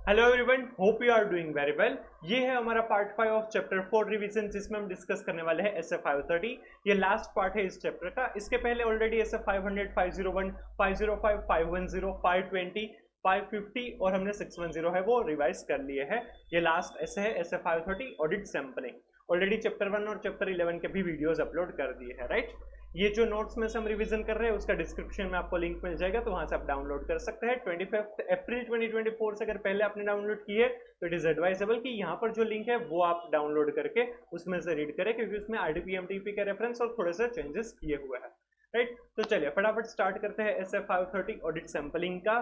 Hello everyone, hope you are doing very well. ये है हमारा पार्ट 5 ऑफ चैप्टर 4 रिवीजन, जिसमें हम डिस्कस करने वाले हैं SF 530। ये लास्ट पार्ट है इस चैप्टर का। इसके पहले ऑलरेडी SF 500, 501, 505, 510, 520, 550 और हमने 610 है वो रिवाइज कर लिए हैं। ये लास्ट ऐसे है SF 530 audit sampling. Already chapter 1 और चैप्टर 11 के भी वीडियोस अपलोड कर दिए हैं, राइट। ये जो नोट्स में से हम रिवीजन कर रहे हैं उसका डिस्क्रिप्शन में आपको लिंक मिल जाएगा, तो वहां से आप डाउनलोड कर सकते हैं। 25 अप्रैल 2024 से अगर पहले आपने डाउनलोड की है तो इट इज एडवाइजेबल कि यहाँ पर जो लिंक है वो आप डाउनलोड करके उसमें से रीड करें, क्योंकि उसमें RDP-MTP के रेफरेंस और थोड़े से चेंजेस किए हुए हैं, राइट। तो चलिए फटाफट स्टार्ट करते हैं SF 530 ऑडिट सैम्पलिंग का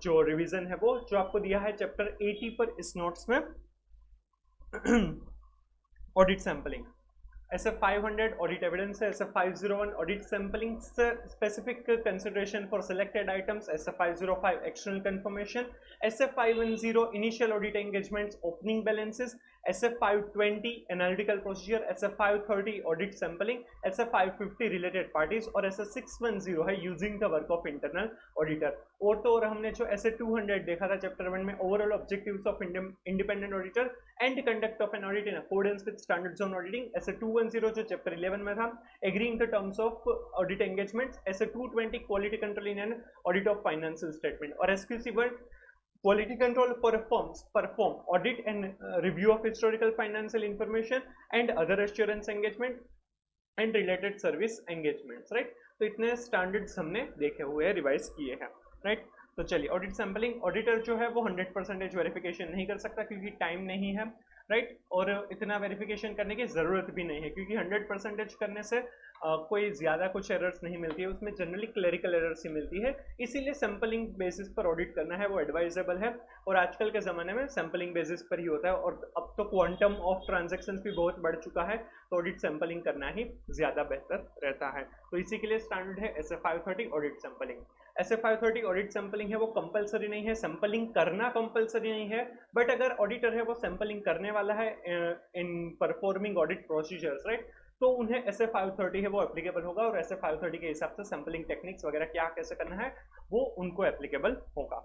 जो रिवीजन है वो जो आपको दिया है चैप्टर 80 पर इस नोट्स में। Audit sampling SF 500 audit evidence, SF 501 audit sampling specific consideration for selected items, SF 505 external confirmation, SF 510 initial audit engagements, opening balances, SF 520 analytical procedure, SF 530 audit sampling, SF 550 related parties और SF 610 है using the work of internal auditor। और तो और हमने जो SF 200 देखा था chapter 1 में, overall objectives of independent auditor and conduct of an audit in accordance with standards on auditing। SF 210 जो चैप्टर 11 में था, agreeing the terms of audit engagements। SF 220 quality control in an audit of financial statement। और SQC 1 quality control perform audit and review of historical financial information and other assurance engagement and related service engagements, right। तो इतने standards हमने देखे हुए हैं, revise किए हैं, right. तो चलिए ऑडिट सैम्पलिंग, ऑडिटर जो है वो 100% वेरिफिकेशन नहीं कर सकता क्योंकि टाइम नहीं है, राइट। और इतना वेरिफिकेशन करने की ज़रूरत भी नहीं है क्योंकि 100% करने से कोई ज़्यादा कुछ एरर्स नहीं मिलती है, उसमें जनरली क्लरिकल एरर्स ही मिलती है। इसीलिए सैम्पलिंग बेसिस पर ऑडिट करना है वो एडवाइजेबल है, और आजकल के ज़माने में सैम्पलिंग बेसिस पर ही होता है। और अब तो क्वांटम ऑफ ट्रांजेक्शन्स भी बहुत बढ़ चुका है, तो ऑडिट सैम्पलिंग करना ही ज़्यादा बेहतर रहता है। तो इसी के लिए स्टैंडर्ड है SF 530 audit sampling. SF 530 audit sampling है वो कंपलसरी नहीं है, सैम्पलिंग करना कंपलसरी नहीं है, बट अगर ऑडिटर है वो सैम्पलिंग करने वाला है in performing audit procedures, right, तो उन्हें SF 530 है वो एप्लीकेबल होगा, और SF 530 के हिसाब से सैम्पलिंग टेक्निक्स वगैरह क्या कैसे करना है वो उनको एप्लीकेबल होगा।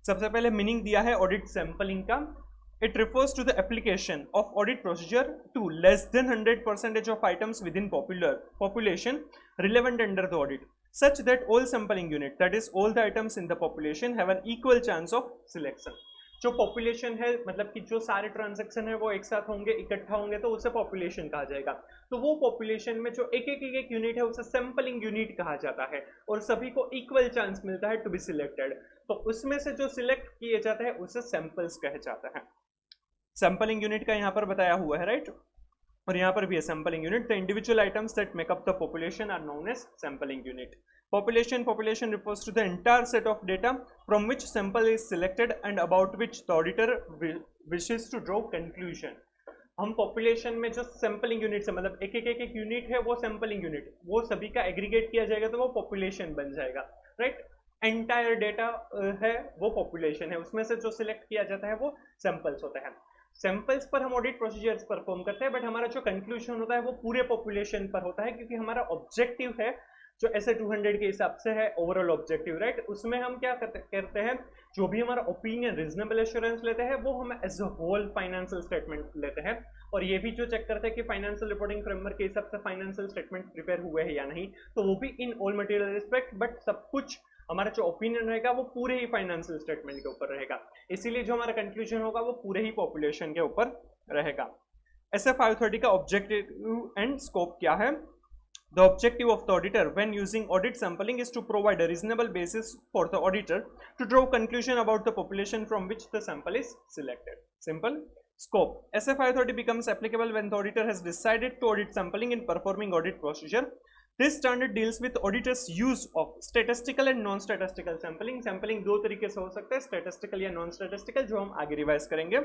सबसे पहले मीनिंग दिया है ऑडिट सैम्पलिंग का। It refers to the application of audit procedure to less than 100% of items within population relevant under the audit, such that all sampling unit, that is all the items in the population, have an equal chance of selection। जो population है, मतलब कि जो सारे transaction है वो एक साथ होंगे, इकट्ठा होंगे, तो उसे पॉपुलेशन कहा जाएगा। तो वो पॉपुलेशन में जो एक एक यूनिट है उसे सैम्पलिंग यूनिट कहा जाता है, और सभी को इक्वल चांस मिलता है टू बी सिलेक्टेड। तो उसमें से जो सिलेक्ट किए जाते हैं उसे सैंपल्स कहे जाता है। सैम्पलिंग यूनिट का यहाँ पर बताया हुआ है, राइट, और यहाँ पर भी है sampling unit. The individual items that make up the population are known as sampling unit. Population refers to the entire set of data from which sample is selected and about which the auditor wishes to draw conclusion। हम population में जो sampling unit है, मतलब एक unit है वो sampling unit, वो सभी का एग्रीगेट किया जाएगा तो वो पॉपुलेशन बन जाएगा, राइट। एंटायर डेटा है वो पॉपुलेशन है, उसमें से जो सिलेक्ट किया जाता है वो सैंपल्स होते हैं। सैंपल्स पर हम ऑडिट प्रोसीजर्स परफॉर्म करते हैं, बट हमारा जो कंक्लूजन होता है वो पूरे पॉपुलेशन पर होता है, क्योंकि हमारा ऑब्जेक्टिव है जो SF 200 के हिसाब से है ओवरऑल ऑब्जेक्टिव, राइट। उसमें हम क्या करते हैं, जो भी हमारा ओपिनियन रीजनेबल एश्योरेंस लेते हैं वो हम as a whole financial statement लेते हैं, और ये भी जो चेक करते हैं कि फाइनेंशियल रिपोर्टिंग फ्रेमवर्क के हिसाब से फाइनेंशियल स्टेटमेंट प्रिपेयर हुए हैं या नहीं, तो वो भी in all material respect, but सब कुछ हमारा जो ओपिनियन रहेगा वो पूरे ही फाइनेंशियल स्टेटमेंट के ऊपर रहेगा। इसीलिए जो हमारा कंक्लूजन होगा वो पूरे ही पॉपुलेशन के ऊपर रहेगा। SF 530 का ऑब्जेक्टिव एंड स्कोप क्या है? The objective of the auditor when using audit sampling is to provide a reasonable basis for the auditor to draw conclusion about the population from which the sample is selected. Simple. Scope. SF 530 becomes applicable when the auditor has decided to audit sampling in performing audit procedure. This standard deals with auditors' use of statistical and non-statistical sampling. Sampling दो तरीके से हो सकता है, statistical या non-statistical, जो हम आगे रिवाइज करेंगे।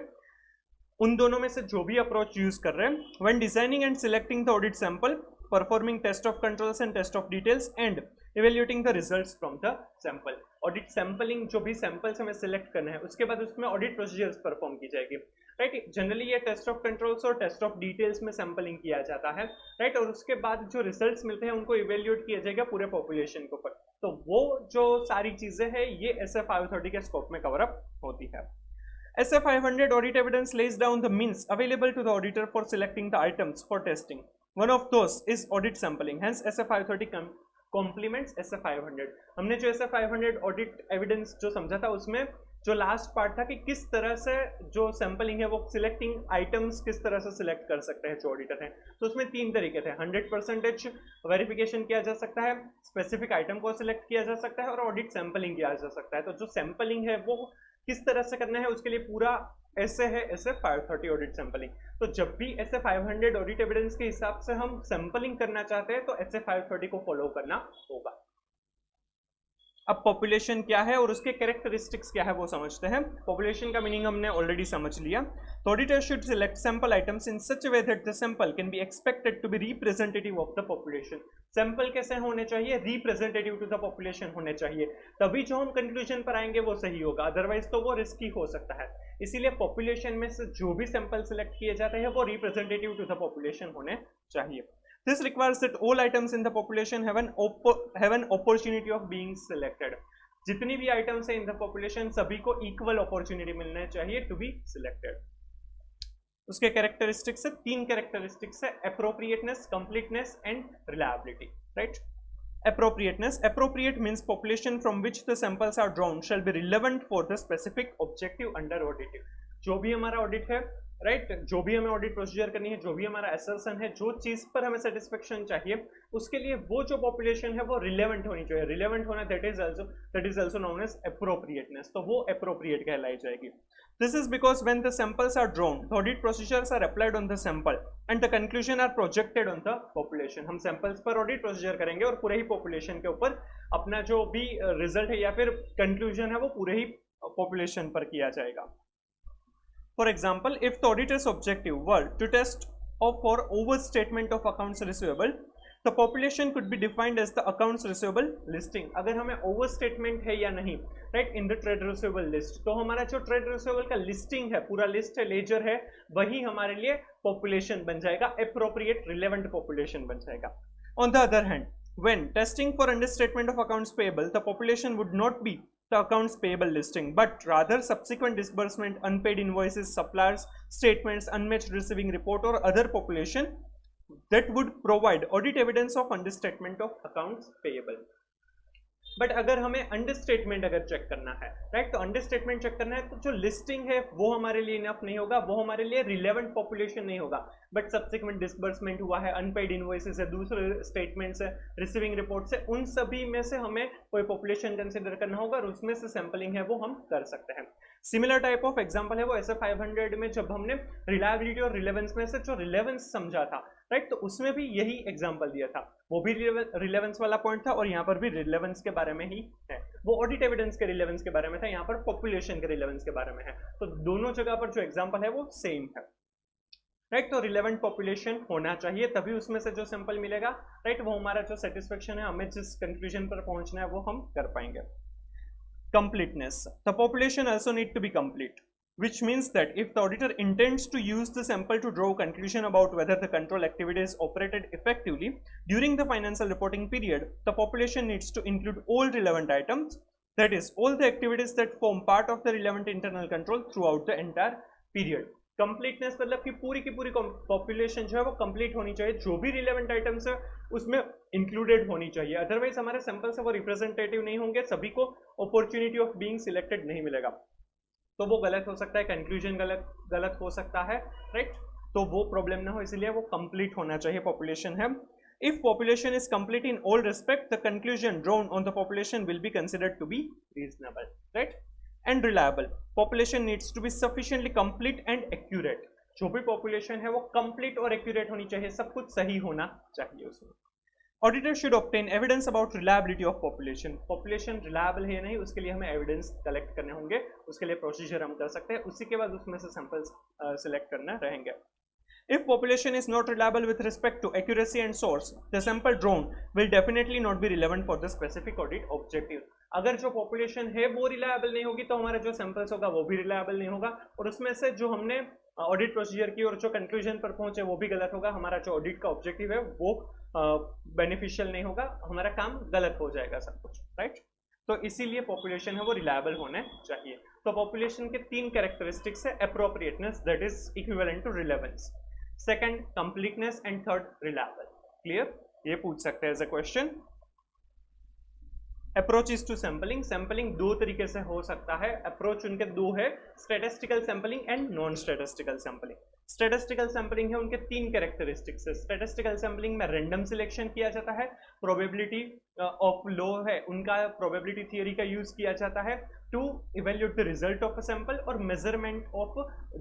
उन दोनों में से जो भी अप्रोच यूज कर रहे हैं, when designing and selecting the audit sample, performing test of controls and test of details, and evaluating the results from the sample. Audit sampling, जो भी सैंपल्स हमें सिलेक्ट करना है उसके बाद उसमें ऑडिट प्रोसीजर्स परफॉर्म की जाएगी, राइट। जनरली ये टेस्ट ऑफ कंट्रोल्स और टेस्ट ऑफ डिटेल्स में सैंपलिंग किया जाता है, राइट। और उसके बाद जो रिजल्ट्स मिलते हैं उनको इवेल्युएट किया जाएगा पूरे पॉपुलेशन के ऊपर। तो वो जो सारी चीजें हैं ये SF 530 के स्कोप में कवर अप होती है। SF 500 audit evidence lays down the means available to the auditor for selecting the items for testing. One of those is audit sampling. Hence, SF 530 complements SF 500. हमने जो SF 500 audit evidence जो समझा था उसमें जो last part था कि किस तरह से जो सैंपलिंग है वो सिलेक्टिंग आइटम्स किस तरह से सिलेक्ट कर सकते हैं जो ऑडिटर हैं, तो उसमें 3 तरीके थे। 100% वेरिफिकेशन किया जा सकता है, स्पेसिफिक आइटम को सिलेक्ट किया जा सकता है और ऑडिट सैंपलिंग किया जा सकता है। तो जो सैंपलिंग है वो किस तरह से करना है उसके लिए पूरा ऐसे है SF 530 ऑडिट सैंपलिंग। तो जब भी SF 500 ऑडिट एविडेंस के हिसाब से हम सैंपलिंग करना चाहते हैं तो SF 530 को फॉलो करना होगा। अब पॉपुलेशन क्या है और उसके कैरेक्टरिस्टिक्स क्या है वो समझते हैं। पॉपुलेशन का मीनिंग हमने ऑलरेडी समझ लिया। तो auditor should select sample items in such a way that the sample can be expected to be representative of the population. Sample कैसे होने चाहिए? रिप्रेजेंटेटिव टू द पॉपुलेशन होने चाहिए, तभी जो हम कंक्लूजन पर आएंगे वो सही होगा, अदरवाइज तो वो रिस्की हो सकता है। इसीलिए पॉपुलेशन में से जो भी सैंपल सिलेक्ट किए जाते हैं वो रिप्रेजेंटेटिव टू द पॉपुलेशन होने चाहिए। This requires that all items in the population have an opportunity of being selected. जितनी भी आइटम्स है इन द पॉपुलेशन सभी को इक्वल अपॉर्चुनिटी मिलना चाहिए टू बी सिलेक्टेड। उसके कैरेक्टरिस्टिक्स है, 3 कैरेक्टरिस्टिक्स है, appropriateness, completeness and reliability, right. Appropriateness. Appropriate means population from which the samples are drawn shall be relevant for the specific objective under audit. जो भी हमारा audit है, right, जो भी हमें ऑडिट प्रोसीजर करनी है, जो भी हमारा असर्शन है, जो चीज पर हमें सेटिस्फेक्शन चाहिए उसके लिए वो जो पॉपुलेशन है वो रिलेवेंट होनी चाहिए। रिलेवेंट होना that is also known as appropriateness, तो वो एप्रोप्रिएट कहलाई जाएगी। This is because when the samples are drawn, the audit procedures are applied on the sample and the conclusion are projected on the population. हम samples पर audit procedure करेंगे और पूरे ही population के ऊपर अपना जो भी result है या फिर conclusion है वो पूरे ही population पर किया जाएगा। For example, if the auditor's objective were to test for overstatement of accounts receivable, the population could be defined as the accounts receivable listing. अगर हमें overstatement है या नहीं, right, in the trade receivable list, तो हमारा जो trade receivable का listing है, पूरा list है, ledger है, वही हमारे लिए population बन जाएगा, appropriate relevant population बन जाएगा। On the other hand, when testing for understatement of accounts payable, the population would not be the accounts payable listing, but rather subsequent disbursement, unpaid invoices, suppliers statements, unmatched receiving report or other population that would provide audit evidence of understatement of accounts payable. But अगर हमें understatement अगर check करना है, right, तो understatement check करना है तो जो लिस्टिंग है वो हमारे लिए इनफ नहीं होगा, वो हमारे लिए रिलेवेंट पॉपुलेशन नहीं होगा। बट सब्सिक्वेंट डिसबर्समेंट हुआ है, अनपेड इनवॉइसेस है, दूसरे स्टेटमेंट्स है, रिसीविंग रिपोर्ट्स है, उन सभी में से हमें कोई पॉपुलेशन कंसिडर करना होगा और उसमें से सैंपलिंग है वो हम कर सकते हैं। सिमिलर टाइप ऑफ एग्जांपल है वो SF 500 में जब हमने रिलायबिलिटी और रिलेवेंस में से जो रिलेवेंस समझा था, राइट, तो उसमें भी यही एग्जांपल दिया था, वो भी रिलेवेंस वाला पॉइंट था और यहाँ पर भी रिलेवेंस के बारे में ही है। वो ऑडिट एविडेंस के रिलेवेंस के बारे में था, यहाँ पर पॉपुलेशन के रिलेवेंस के बारे में है। तो दोनों जगह पर जो एग्जांपल है वो सेम है, राइट। तो रिलेवेंट पॉपुलेशन होना चाहिए तभी उसमें से जो सैंपल मिलेगा, राइट, वो हमारा जो सेटिस्फेक्शन है, हमें जिस कंक्लूजन पर पहुंचना है वो हम कर पाएंगे। Completeness. The population also need to be complete, which means that if the auditor intends to use the sample to draw a conclusion about whether the control activity is operated effectively during the financial reporting period, the population needs to include all relevant items, that is, all the activities that form part of the relevant internal control throughout the entire period. Completeness मतलब कि पूरी की पूरी population जो है वो complete होनी चाहिए, जो भी रिलेवेंट आइटम्स है उसमें इंक्लूडेड होनी चाहिए, अदरवाइज हमारे सैंपल से वो रिप्रेजेंटेटिव नहीं होंगे, सभी को अपॉर्चुनिटी ऑफ बीइंग सिलेक्टेड नहीं मिलेगा, तो वो गलत हो सकता है, कंक्लूजन गलत हो सकता है, राइट। तो वो प्रॉब्लम ना हो इसलिए वो कंप्लीट होना चाहिए पॉपुलेशन है। If population is complete in all respect, the conclusion drawn on the population will be considered to be reasonable, right? And reliable. Population needs to be sufficiently complete and accurate. जो भी population है वो complete और accurate होनी चाहिए, सब कुछ सही होना चाहिए उसमें। Auditor should obtain evidence about reliability of population. Population reliable है या नहीं उसके लिए हमें evidence collect करने होंगे, उसके लिए procedure हम कर सकते हैं, उसी के बाद उसमें से samples select करना रहेंगे। If population is not reliable with respect to accuracy and source, the sample drawn will definitely not be relevant for the specific audit objective. अगर जो पॉपुलेशन है वो रिलायबल नहीं होगी तो हमारा जो सैंपल्स होगा वो भी रिलायबल नहीं होगा, और उसमें से जो हमने ऑडिट प्रोसीजर की और जो कंक्लूजन पर पहुंचे वो भी गलत होगा, हमारा जो ऑडिट का ऑब्जेक्टिव है वो बेनिफिशियल नहीं होगा, हमारा काम गलत हो जाएगा सब कुछ, राइट। तो इसीलिए पॉपुलेशन है वो रिलायबल होने चाहिए। तो पॉपुलेशन के 3 कैरेक्टरिस्टिक्स है, appropriateness that is equivalent to relevance, second completeness and third reliable. Clear, ये पूछ सकते हैं as a question. Approaches to sampling, sampling 2 तरीके से हो सकता है, अप्रोच उनके 2 है, statistical sampling and non statistical sampling. Statistical sampling है उनके 3 कैरेक्टरिस्टिक्स है। स्टैटिस्टिकल सैंपलिंग में रैंडम सिलेक्शन किया जाता है, प्रोबेबिलिटी ऑफ लो है उनका, प्रोबेबिलिटी थियरी का यूज किया जाता है to evaluate the result of a sample, और मेजरमेंट ऑफ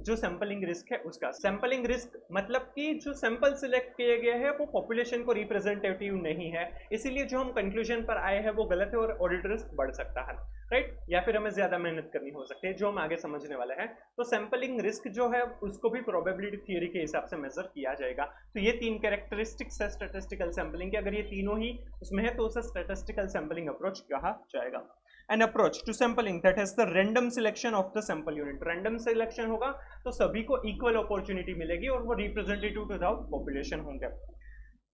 जो सैंपलिंग रिस्क है उसका। सैंपलिंग रिस्क मतलब कि जो सैंपल सिलेक्ट किए गए हैं वो पॉपुलेशन को रिप्रेजेंटेटिव नहीं है, इसीलिए जो हम कंक्लूजन पर आए हैं वो गलत है और ऑडिट रिस्क बढ़ सकता है, राइट, या फिर हमें ज्यादा मेहनत करनी हो सकती है, जो हम आगे समझने वाले हैं। तो सैंपलिंग रिस्क जो है उसको भी प्रोबेबिलिटी थियरी के हिसाब से मेजर किया जाएगा। तो ये 3 कैरेक्टरिस्टिक्स है स्टैटिस्टिकल सैंपलिंग के, अगर ये तीनों ही उसमें है तो उसे स्टैटिस्टिकल सैंपलिंग अप्रोच कहा जाएगा। An approach to sampling that has the random selection of the sample unit, random selection होगा तो सभी को equal opportunity मिलेगी और वो representative to the population होंगे।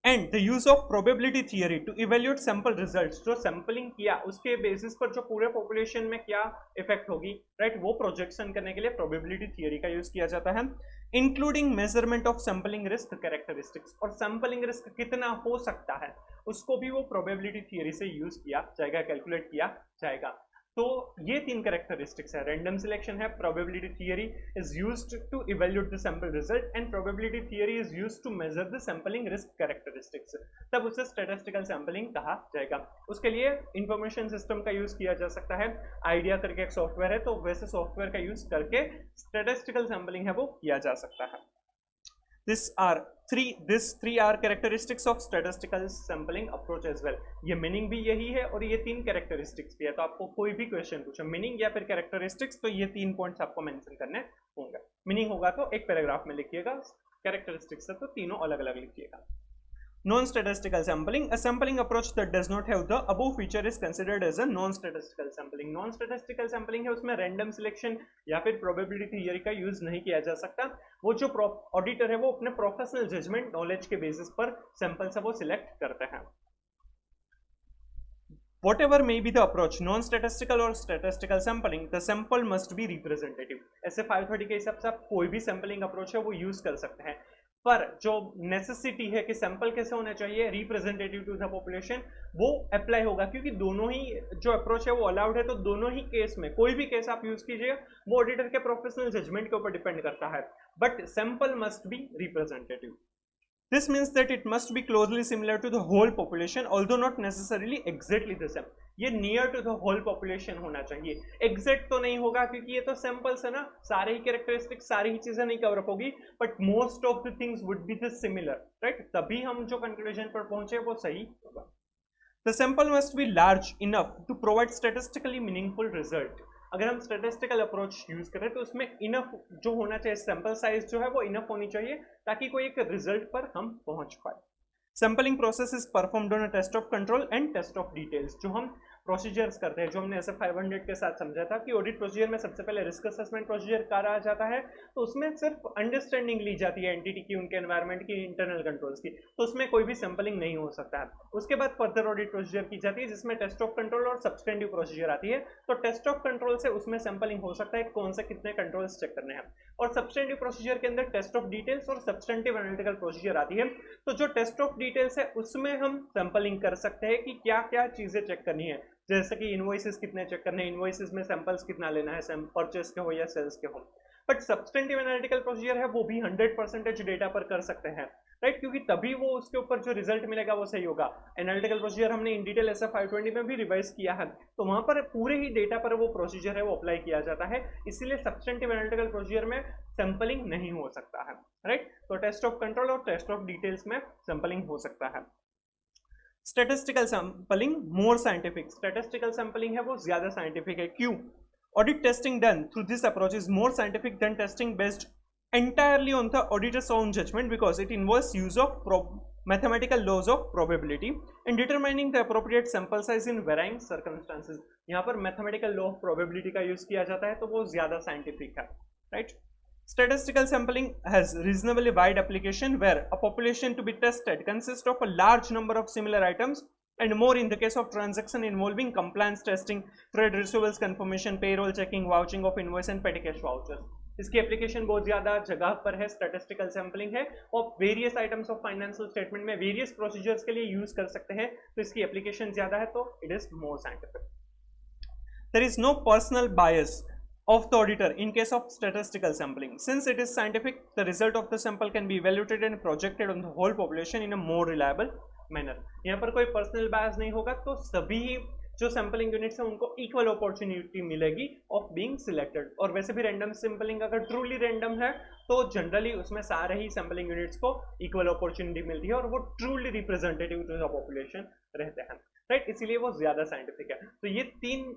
And the use of probability theory to evaluate sample results, जो sampling किया उसके बेसिस पर जो पूरे पॉपुलेशन में क्या इफेक्ट होगी, राइट, वो प्रोजेक्शन करने के लिए प्रोबेबिलिटी थियरी का यूज किया जाता है, including measurement of sampling risk characteristics, और सैंपलिंग रिस्क कितना हो सकता है उसको भी वो प्रोबेबिलिटी थियरी से यूज किया जाएगा, कैलकुलेट किया जाएगा। तो ये 3 कैरेक्टरिस्टिक्स है, रैंडम सिलेक्शन है, probability theory is used to evaluate the sample result and probability theory is used to measure the sampling risk characteristics, तब उसे स्टैटिस्टिकल सैंपलिंग कहा जाएगा। उसके लिए इंफॉर्मेशन सिस्टम का यूज किया जा सकता है, आइडिया करके एक सॉफ्टवेयर है, तो वैसे सॉफ्टवेयर का यूज करके स्टैटिस्टिकल सैंपलिंग है वो किया जा सकता है। These 3 are characteristics of statistical sampling approach as well। ये मीनिंग भी यही है और ये 3 कैरेक्टरिस्टिक्स भी है, तो आपको कोई भी क्वेश्चन पूछे मीनिंग या फिर कैरेक्टरिस्टिक्स तो ये 3 पॉइंट्स आपको मेंशन करने होंगे। मीनिंग होगा तो एक पैराग्राफ में लिखिएगा, कैरेक्टरिस्टिक्स है तो तीनों अलग अलग लिखिएगा। Non-statistical sampling, a sampling approach that does not have the above feature is considered as a non-statistical sampling। Non-statistical sampling है उसमें random selection या फिर probability theory का यूज नहीं किया जा सकता, वो जो ऑडिटर है वो अपने प्रोफेशनल जजमेंट नॉलेज के बेसिस पर सैंपल्स है वो सिलेक्ट करते हैं। Whatever may be the approach, non-statistical or statistical sampling, the sample must be representative। ऐसे 530 के हिसाब से आप कोई भी सैंपलिंग अप्रोच है वो यूज कर सकते हैं, पर जो नेसेसिटी है कि सैंपल कैसे होना चाहिए, रिप्रेजेंटेटिव टू द पॉपुलेशन, वो अप्लाई होगा, क्योंकि दोनों ही जो अप्रोच है वो अलाउड है, तो दोनों ही केस में कोई भी केस आप यूज कीजिए वो ऑडिटर के प्रोफेशनल जजमेंट के ऊपर डिपेंड करता है, but sample must be representative. This means that it must be closely similar to the whole population, although not necessarily exactly the same। ये near to the whole population होना चाहिए, exact तो नहीं होगा क्योंकि ये तो सैंपल्स है ना, सारे ही कैरेक्टरिस्टिक सारी ही चीजें नहीं कवर अप होगी, but most of the things would be the similar, right, तभी हम जो कंक्लूजन पर पहुंचे वो सही होगा। The sample must be large enough to provide statistically meaningful result. अगर हम स्टैटिस्टिकल अप्रोच यूज करें तो उसमें इनफ जो होना चाहिए, सैंपल साइज जो है वो इनफ होनी चाहिए ताकि कोई एक रिजल्ट पर हम पहुंच पाए। Sampling process is performed on a test of control and test of details. जो हम प्रोसीजर्स करते हैं, जो हमने ऐसे 500 के साथ समझा था कि ऑडिट प्रोसीजर में सबसे पहले रिस्क असेसमेंट प्रोसीजर करा जाता है, तो उसमें सिर्फ अंडरस्टैंडिंग ली जाती है एंटिटी की, उनके एनवायरनमेंट की, इंटरनल कंट्रोल्स की, तो उसमें कोई भी सैंपलिंग नहीं हो सकता है। उसके बाद फर्दर ऑडिट प्रोसीजर की जाती है जिसमें टेस्ट ऑफ कंट्रोल और सब्सटेंटिव प्रोसीजर आती है। तो टेस्ट ऑफ कंट्रोल से उसमें सैंपलिंग हो सकता है, कौन से कितने कंट्रोल्स चेक करने हैं, और सब्सटेंटिव प्रोसीजर के अंदर टेस्ट ऑफ डिटेल्स और सब्सटेंटिव एनालिटिकल प्रोसीजर आती है। तो जो टेस्ट ऑफ डिटेल्स है उसमें हम सैंपलिंग कर सकते हैं कि क्या क्या चीजें चेक करनी है, जैसे कि इनवॉइसेस कितने चेक करने हैं, इनवॉइसेस में सैंपल्स कितना लेना है, परचेस के हो या सेल्स के हो। बट सब्सटेंटिव एनालिटिकल प्रोसीजर है वो भी 100% डेटा पर कर सकते हैं, राइट, क्योंकि तभी वो उसके ऊपर जो रिजल्ट मिलेगा वो सही होगा। एनालिटिकल प्रोसीजर हमने इन डिटेल ऐसा 520 में भी रिवाइज किया है, तो वहां पर पूरे ही डेटा पर वो प्रोसीजर है वो अप्लाई किया जाता है, इसीलिए सब्सटेंटिव एनालिटिकल प्रोसीजर में सैंपलिंग नहीं हो सकता है, राइट। तो टेस्ट ऑफ कंट्रोल और टेस्ट ऑफ डिटेल्स में सैंपलिंग हो सकता है। Statistical sampling more scientific, statistical sampling है वो ज्यादा साइंटिफिक है, क्यों? Audit testing done through this approach is more scientific than testing based entirely on the auditor's own judgment because it involves use of mathematical laws of probability in determining the appropriate sample size in varying circumstances. यहाँ पर mathematical law of probability का use किया जाता है तो वो ज़्यादा scientific है, right? Statistical sampling has reasonably wide application where a population to be tested consists of a large number of similar items and more in the case of transaction involving compliance testing, trade receivables confirmation, payroll checking, vouching of invoice and petty cash vouchers. इसकी application बहुत ज्यादा जगह पर है, statistical sampling है और various items of financial statement में various procedures के लिए यूज कर सकते हैं, तो इसकी एप्लीकेशन ज्यादा है, तो it is more scientific. There is no personal bias of the auditor in case of statistical sampling. Since it is scientific, the result of the sample can be evaluated and projected on the whole population in a more reliable manner. यहाँ पर कोई personal bias नहीं होगा, तो सभी जो sampling units हैं उनको इक्वल अपॉर्चुनिटी मिलेगी ऑफ बीइंग सिलेक्टेड. और वैसे भी रैंडम सैम्पलिंग अगर ट्रूली रैंडम है तो जनरली उसमें सारे ही सैम्पलिंग यूनिट्स को इक्वल अपॉर्चुनिटी मिलती है और वो truly representative to the population रहते हैं, राइट? इसीलिए वो ज्यादा साइंटिफिक है. तो ये तीन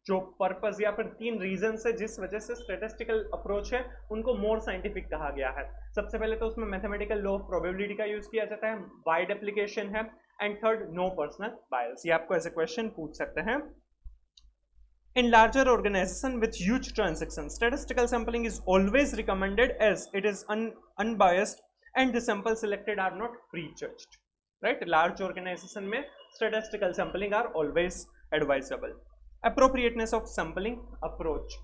जो पर्पस या फिर तीन रीजन है जिस वजह से स्टैटिस्टिकल अप्रोच है उनको मोर साइंटिफिक कहा गया है. सबसे पहले तो उसमें मैथमेटिकल लॉ ऑफ प्रोबेबिलिटी का यूज किया जाता है, वाइड एप्लीकेशन है, and third no personal bias. ये आपको ऐसे क्वेश्चन पूछ सकते हैं. In larger organization with huge transactions, statistical sampling is always recommended as it is unbiased and the samples selected are not prejudged. Right? Large organization में statistical sampling are always advisable. Appropriateness of sampling approach.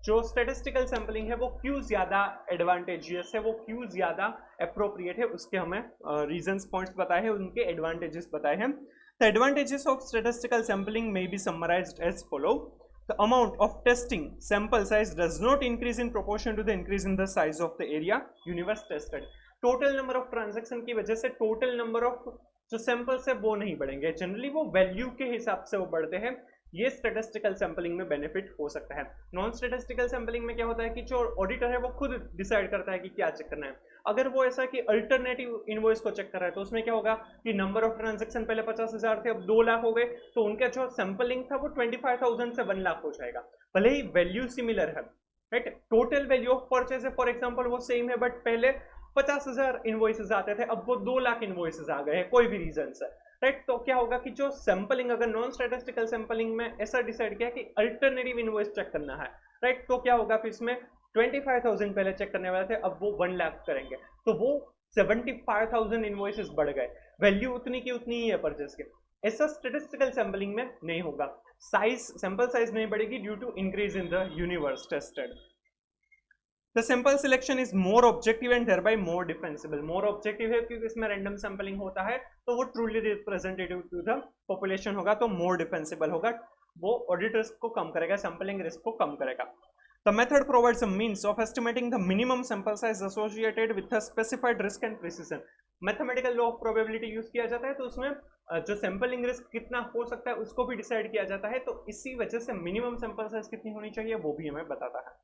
जो statistical sampling है वो क्यों ज़्यादा advantageous है, वो क्यों ज़्यादा अप्रोप्रिएट है, उसके हमें रीजंस पॉइंट्स बताए हैं, उनके एडवांटेजेस बताए हैं. The advantages of statistical sampling may be summarized as follow. The amount of testing sample size does not increase in proportion to the increase in the size of the area universe tested. Total number of transaction की वजह से total number of जो samples है वो नहीं बढ़ेंगे, generally वो value के हिसाब से वो बढ़ते हैं. ये स्टैटिस्टिकल सैम्पलिंग में बेनिफिट हो सकता है. नॉन स्टैटिस्टिकल सैम्पलिंग में क्या होता है कि जो ऑडिटर है वो खुद डिसाइड करता है कि क्या चेक करना है. अगर वो ऐसा कि अल्टरनेटिव इनवॉइस को चेक कर रहा है तो उसमें क्या होगा कि नंबर ऑफ ट्रांजैक्शन पहले 50,000 थे, अब 2 लाख हो गए, तो उनका जो सैम्पलिंग था वो 25,000 से 1 लाख हो जाएगा, भले ही वैल्यू सिमिलर है, right? Total value of purchase है फॉर एग्जाम्पल वो सेम है, बट पहले 50,000 इनवॉइसेज आते थे, अब वो 2 लाख इनवॉइसेज आ गए हैं कोई भी रीजन से, राइट? तो क्या होगा कि जो सैंपलिंग अगर नॉन स्टैटिस्टिकल सैंपलिंग में ऐसा डिसाइड किया कि अल्टरनेटिव इनवॉइस चेक करना है, राइट? तो क्या होगा फिर इसमें 25,000 पहले चेक करने वाले थे, अब वो 1 लाख करेंगे, तो वो 75,000 इनवॉइसेस बढ़ गए, वैल्यू उतनी की उतनी ही है परचेस के. ऐसा स्टैटिस्टिकल सैंपलिंग में नहीं होगा, साइज सैंपल साइज नहीं बढ़ेगी due to increase in the universe tested. The sample selection is more objective and thereby more defensible. More objective है क्योंकि इसमें random sampling होता है, तो वो truly representative to the population होगा, तो more defensible होगा, वो auditors को कम करेगा, sampling risk को कम करेगा. The method provides a means of estimating the minimum sample size associated with a specified risk and precision. Mathematical law of probability use किया जाता है, तो उसमें जो सैम्पलिंग रिस्क कितना हो सकता है उसको भी डिसाइड किया जाता है, तो इसी वजह से मिनिमम सैंपल साइज कितनी होनी चाहिए वो भी हमें बताता है.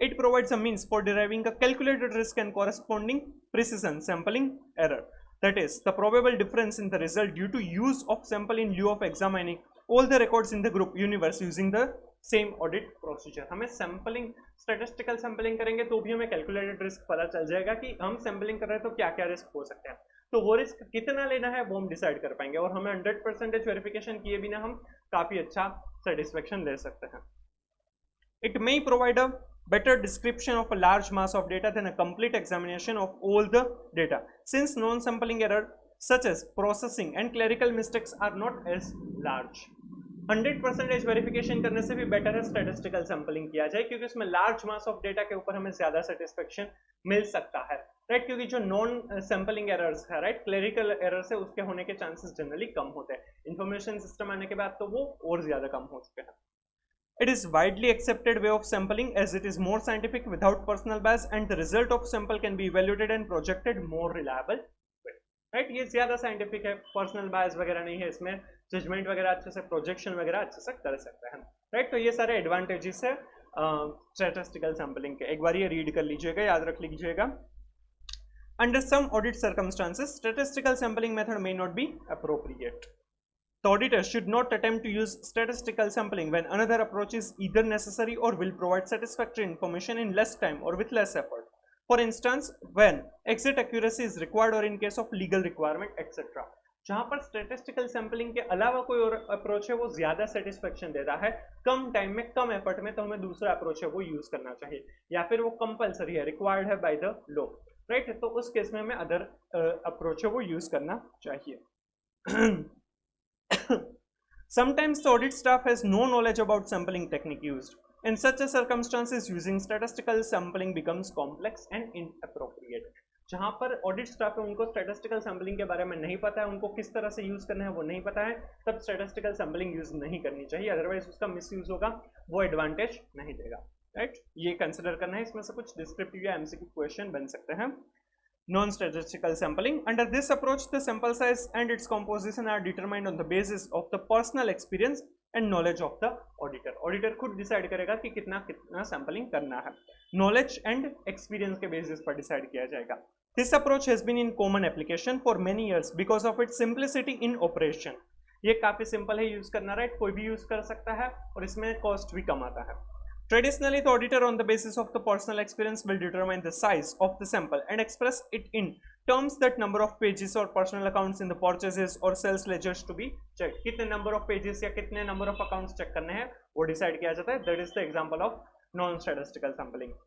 It provides a means for deriving a calculated risk and corresponding precision sampling error. That is, the probable difference in the result due to use of sample in lieu of examining all the records in the group universe using the same audit procedure. हमें sampling statistical sampling करेंगे तो भी हमें calculated risk पता चल जाएगा कि हम सैम्पलिंग कर रहे हैं तो क्या क्या रिस्क हो सकते हैं, तो वो रिस्क कितना लेना है वो हम डिसाइड कर पाएंगे, और हमें 100% वेरिफिकेशन किए बिना हम काफ़ी अच्छा सेटिस्फेक्शन ले सकते हैं. It may provide a better description of a large mass of data than a complete examination of all the data, since non-sampling error such as processing and clerical mistakes are not as large. 100% verification करने से भी better है statistical sampling किया जाए, क्योंकि उसमें large mass of data के ऊपर हमें ज्यादा सेटिस्फेक्शन मिल सकता है, राइट? क्योंकि जो नॉन सैम्पलिंग एरर्स है, राइट, क्लरिकल एरर्स है, उसके होने के चांसेस जनरली कम होते हैं. इंफॉर्मेशन सिस्टम आने के बाद तो वो और ज्यादा कम हो चुके हैं. It is widely accepted way of sampling as it is more scientific without personal bias and the result of sample can be evaluated and projected more reliable way. Right? ये ज़्यादा scientific है, personal bias वगैरह नहीं है इसमें, judgment वगैरह अच्छे से, projection वगैरह अच्छे से कर सकते हैं, right? तो ये सारे advantages है statistical sampling के. एक बार ये read कर लीजिएगा, याद रख लीजिएगा. Under some audit circumstances, statistical sampling method may not be appropriate. The auditor should not attempt to use statistical sampling when another approach is either necessary or will provide satisfactory information in less time or with less effort. For instance, when exact accuracy is required or in case of legal requirement, etc. जहां पर statistical sampling के अलावा कोई और approach है वो ज्यादा satisfaction देता है कम टाइम में कम एफर्ट में, तो हमें दूसरा अप्रोच है वो यूज करना चाहिए, या फिर वो कंपलसरी है, रिक्वायर्ड है बाय द लॉ, राइट। तो उस केस में हमें अदर अप्रोच है वो यूज करना चाहिए। Sometimes the audit staff has no knowledge about sampling technique used. In such a circumstances, using statistical sampling becomes complex and inappropriate. जहां पर ऑडिट स्टाफ है उनको स्टैटिस्टिकल सैम्पलिंग के बारे में नहीं पता है, उनको किस तरह से यूज करना है वो नहीं पता है, तब स्टैटिस्टिकल सैम्पलिंग यूज नहीं करनी चाहिए, अदरवाइज उसका मिसयूज होगा, वो एडवांटेज नहीं देगा, राइट। ये कंसिडर करना है, इसमें से कुछ डिस्क्रिप्टिव या एमसीक्यू क्वेश्चन बन सकते हैं। Non-statistical sampling. Under this approach, the sample size and its composition are determined on the basis of the personal experience and knowledge of the auditor. Auditor खुद डिसाइड करेगा कि कितना सैम्पलिंग करना है, नॉलेज एंड एक्सपीरियंस के basis पर decide किया जाएगा। This approach has been in common application for many years because of its simplicity in operation. ये काफी सिंपल है यूज करना, राइट, कोई भी यूज कर सकता है और इसमें कॉस्ट भी कम आता है। Traditionally, the auditor on the basis of the personal experience will determine the size of the sample and express it in terms that number of pages or personal accounts in the purchases or sales ledgers to be checked. कितने number of pages या कितने number of accounts check करने हैं वो decide किया जाता है। That is the example of non-statistical sampling.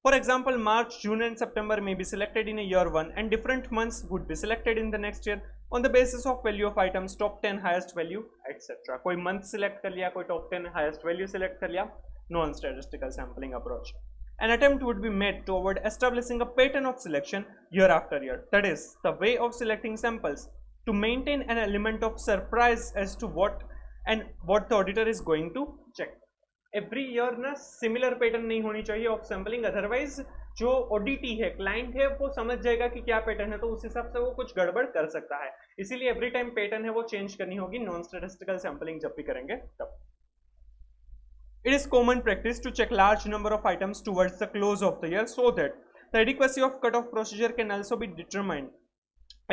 For example, March, June and September may be selected in a year one and different months would be selected in the next year on the basis of value of items, top 10 highest value, etc. कोई month select कर लिया, कोई top 10 highest value select कर लिया, non-statistical sampling approach. An attempt would be made toward establishing a pattern of selection year after year. That is the way of selecting samples to maintain an element of surprise as to what the auditor is going to check. Every year ना similar pattern नहीं होनी चाहिए of sampling, otherwise जो ऑडिटी है, client है, वो समझ जाएगा कि क्या पैटर्न है, तो उस हिसाब से वो कुछ गड़बड़ कर सकता है। इसीलिए एवरी टाइम पैटर्न है वो चेंज करनी होगी नॉन स्टैटिस्टिकल सैंपलिंग जब भी करेंगे तब। It is common practice to check large number of items towards the close of the year so that the adequacy of cutoff procedure can also be determined,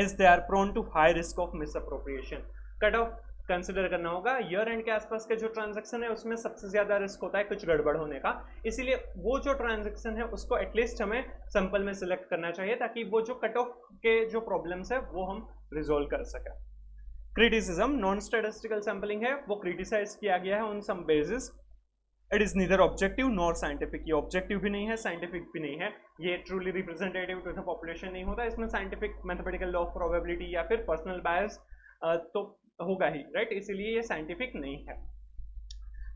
as they are prone to high risk of misappropriation. Cutoff consider करना होगा, year and के आसपास के जो transaction है उसमें सबसे ज्यादा रिस्क होता है कुछ गड़बड़ होने का, इसीलिए वो जो ट्रांजैक्शन है उसको एटलीस्ट हमें सैंपल में सिलेक्ट करना चाहिए ताकि वो जो कट ऑफ के जो प्रॉब्लम्स है वो हम रिजोल्व कर सकें। क्रिटिसिज्म, नॉन स्टैटिस्टिकल सैंपलिंग है वो क्रिटिसाइज किया गया है on some basis. It is neither objective nor scientific, ये ऑब्जेक्टिव भी नहीं है, साइंटिफिक भी नहीं है, ये truly representative to the population नहीं होता, इसमें scientific mathematical law of probability या फिर पर्सनल बायस तो होगा ही, राइट, इसीलिए ये साइंटिफिक नहीं है।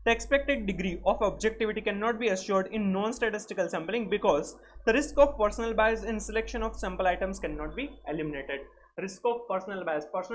The expected degree of objectivity cannot be assured in non-statistical sampling because the risk of personal bias in selection of sample items cannot be eliminated. Risk of personal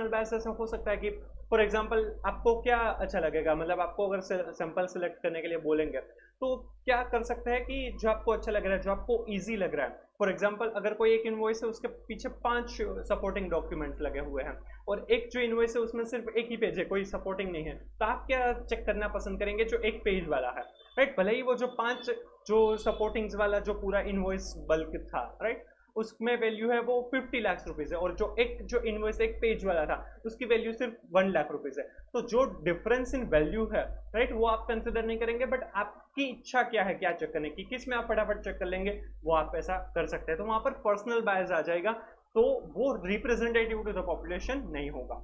bias ऐसा हो सकता है कि for example आपको क्या अच्छा लगेगा, मतलब आपको अगर सैंपल सेलेक्ट करने के लिए बोलेंगे तो क्या कर सकते हैं कि जो आपको अच्छा लग रहा है, जो आपको इजी लग रहा है, फॉर एग्जांपल अगर कोई एक इनवॉइस है उसके पीछे 5 सपोर्टिंग डॉक्यूमेंट्स लगे हुए हैं और एक जो इनवॉइस है उसमें सिर्फ एक ही पेज है, कोई सपोर्टिंग नहीं है, तो आप क्या चेक करना पसंद करेंगे? जो एक पेज वाला है, राइट, भले ही वो जो 5 जो सपोर्टिंग्स वाला जो पूरा इनवॉइस बल्क था, राइट, उसमें वैल्यू है वो 50 लाख रुपीज है और जो इनवॉइस एक पेज वाला था उसकी वैल्यू सिर्फ 1 लाख रुपीज है, तो जो डिफरेंस इन वैल्यू है, राइट, वो आप कंसिडर नहीं करेंगे, बट आपकी इच्छा क्या है, क्या चेक करने की, किस में आप फटाफट चेक कर लेंगे, वो आप ऐसा कर सकते हैं, तो वहां पर पर्सनल बायस आ जाएगा, तो वो रिप्रेजेंटेटिव टू द पॉपुलेशन नहीं होगा।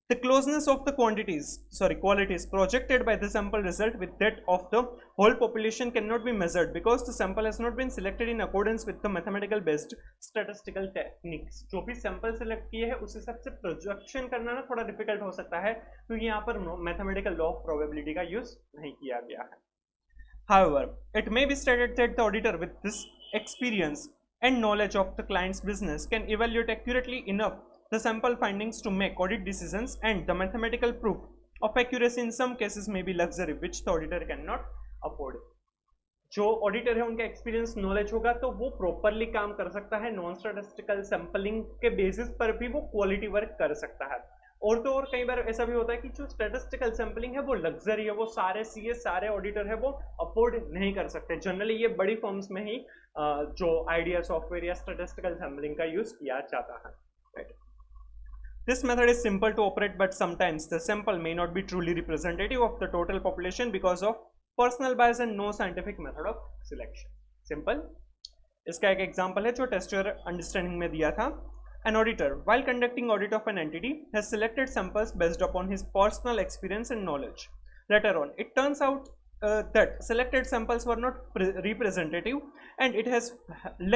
The closeness of the qualities projected by the sample result with that of the whole population cannot be measured because the sample has not been selected in accordance with the mathematical based statistical techniques. जो भी sample select किए हैं उस हिसाब से projection करना ना थोड़ा difficult हो सकता है क्योंकि यहाँ पर mathematical law of probability का use नहीं किया गया है। However, it may be stated that the auditor with this experience and knowledge of the client's business can evaluate accurately enough the sample findings to make audit decisions, and the mathematical proof of accuracy in some cases may be luxury which the auditor cannot afford. जो auditor है उनका experience knowledge होगा तो वो properly काम कर सकता है, नॉन स्टैटिस्टिकल सैंपलिंग के बेसिस पर भी वो क्वालिटी वर्क कर सकता है। और तो और कई बार ऐसा भी होता है कि जो स्टैटिस्टिकल सैंपलिंग है वो लग्जरी है, वो सारे सीए सारे ऑडिटर है वो अफोर्ड नहीं कर सकते। जनरली ये बड़ी फर्म्स में ही जो आइडिया सॉफ्टवेयर या स्टैटिस्टिकल सैंपलिंग का यूज किया जाता है, right. This method is simple to operate, but sometimes the sample may not be truly representative of the total population because of personal bias and no scientific method of selection. Simple. इसका एक example है जो tester understanding में दिया था. An auditor, while conducting audit of an entity, has selected samples based upon his personal experience and knowledge. Later on, it turns out that selected samples were not representative, and it has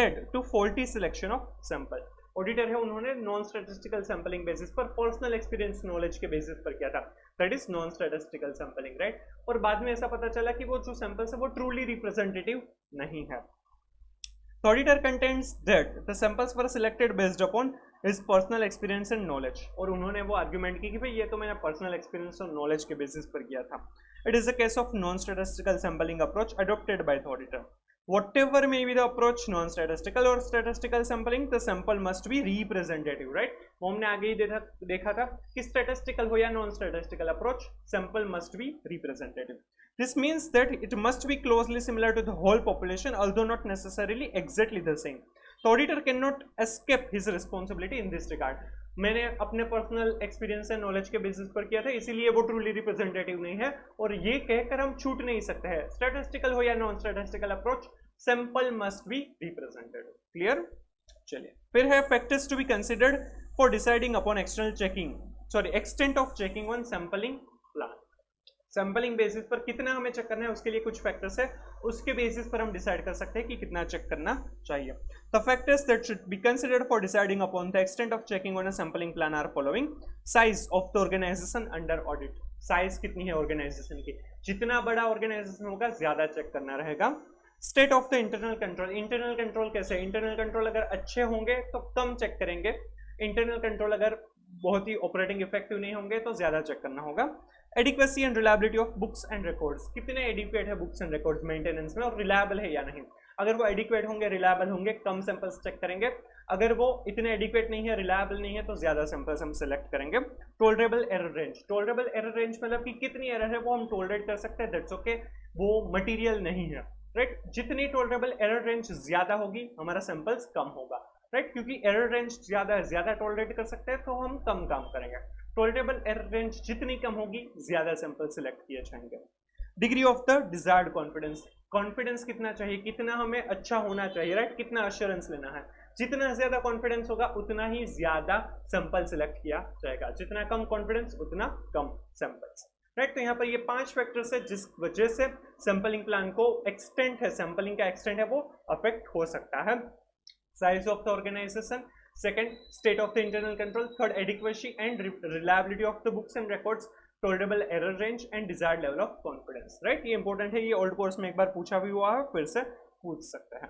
led to faulty selection of sample. Auditor है, उन्होंने non statistical sampling basis पर personal experience knowledge के basis पर किया था, that is non statistical sampling, right. और बाद में ऐसा पता चला कि वो जो सैंपल्स है वो ट्रूली रिप्रेजेंटेटिव नहीं है. The auditor contends that the samples were selected based upon his personal experience and knowledge. और उन्होंने वो आर्ग्यूमेंट की कि भाई ये तो मैंने पर्सनल एक्सपीरियंस और नॉलेज के बेसिस पर किया था. It is a case of non-statistical sampling approach adopted by the auditor. Whatever may be the approach, non-statistical or statistical sampling, the sample must be representative, right? वो हमने आगे ही देखा था कि statistical हो या non-statistical approach, sample must be representative. This means that it must be closely similar to the whole population, although not necessarily exactly the same. The auditor cannot escape his responsibility in this regard. मैंने अपने personal experience and knowledge के basis पर किया था, इसीलिए वो truly representative नहीं है, और ये कहकर हम छूट नहीं सकते हैं. स्टैटिस्टिकल हो या non statistical approach, sample must be representative. Clear. चलिए, फिर है factors to be considered for deciding upon extent of checking on sampling plan. Sampling basis पर कितना हमें चेक करना है, उसके लिए कुछ फैक्टर्स है, उसके बेसिस पर हम डिसाइड कर सकते हैं कि कितना चेक करना चाहिए. The factors that should be considered for deciding upon the extent of checking on a sampling plan are following. Size of the organisation under audit. Size कितनी है ऑर्गेनाइजेशन की, जितना बड़ा ऑर्गेनाइजेशन होगा ज्यादा चेक करना रहेगा. State of the internal control. Internal control कैसे, इंटरनल कंट्रोल अगर अच्छे होंगे तो कम चेक करेंगे, इंटरनल कंट्रोल अगर बहुत ही ऑपरेटिंग इफेक्टिव नहीं होंगे तो ज्यादा चेक करना होगा. Adequacy and reliability of books and records. कितने एडिक्वेट है बुक्स एंड रिकॉर्ड्स मेंटेनेंस में, और रिलायबल है या नहीं. अगर वो एडिक्वेट होंगे, रिलायबल होंगे, कम सैंपल्स चेक करेंगे. अगर वो इतने एडिक्वेट नहीं है, रिलायबल नहीं है, तो ज्यादा सैंपल्स हम सेलेक्ट करेंगे. Tolerable error range. Tolerable error range मतलब कि कितनी एरर है वो हम टॉलरेट कर सकते हैं, दैट्स ओके, वो मटीरियल नहीं है, राइट. जितनी टॉलरेबल एरर रेंज ज्यादा होगी हमारा सैंपल्स कम होगा, राइट, क्योंकि एरर रेंज ज्यादा टॉलरेट कर सकते हैं तो हम कम काम करेंगे. टॉलरेबल एरर रेंज जितनी कम होगी ज्यादा सैंपल सिलेक्ट किए जाएंगे. Degree of the desired confidence. Confidence कितना चाहिए, कितना हमें अच्छा होना चाहिए, राइट, कितना अश्योरेंस लेना है. जितना ज्यादा कॉन्फिडेंस होगा उतना ही ज्यादा सैंपल सिलेक्ट किया जाएगा, जितना कम कॉन्फिडेंस उतना कम सैंपल्स, राइट. तो यहाँ पर ये 5 फैक्टर्स है जिस वजह से सैंपलिंग प्लान को एक्सटेंट है, सैंपलिंग का एक्सटेंट है वो अफेक्ट हो सकता है. Size of the organisation, second, state of the internal control, third, adequacy and reliability of the books and records, tolerable error range and desired level of confidence, right. ये important है, ये old course में एक बार पूछा भी हुआ है, फिर से पूछ सकते हैं.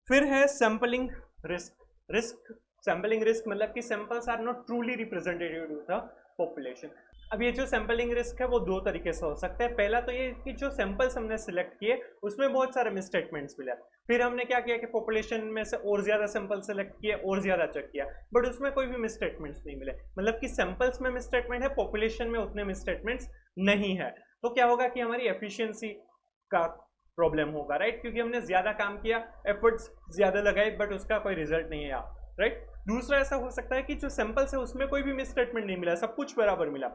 फिर है सैंपलिंग रिस्क. सैंपलिंग रिस्क मतलब कि samples are not truly representative to the population. अब ये जो सैंपलिंग रिस्क है वो दो तरीके से हो सकता है. पहला तो ये कि जो सैंपल्स हमने सिलेक्ट किए उसमें बहुत सारे मिसस्टेटमेंट्स मिले, फिर हमने क्या किया कि पॉपुलेशन में से और ज्यादा सैंपल सेलेक्ट किए और ज्यादा चेक किया, बट उसमें कोई भी मिसस्टेटमेंट्स नहीं मिले. मतलब कि सैंपल्स में मिसस्टेटमेंट है, पॉपुलेशन में उतने मिसस्टेटमेंट्स नहीं है. तो क्या होगा कि हमारी एफिशिएंसी का प्रॉब्लम होगा, राइट, क्योंकि हमने ज्यादा काम किया, एफर्ट्स ज्यादा लगाए, बट उसका कोई रिजल्ट नहीं है, राइट. दूसरा ऐसा हो सकता है कि जो सैंपल्स है उसमें कोई भी मिसस्टेटमेंट नहीं मिला, सब कुछ बराबर मिला,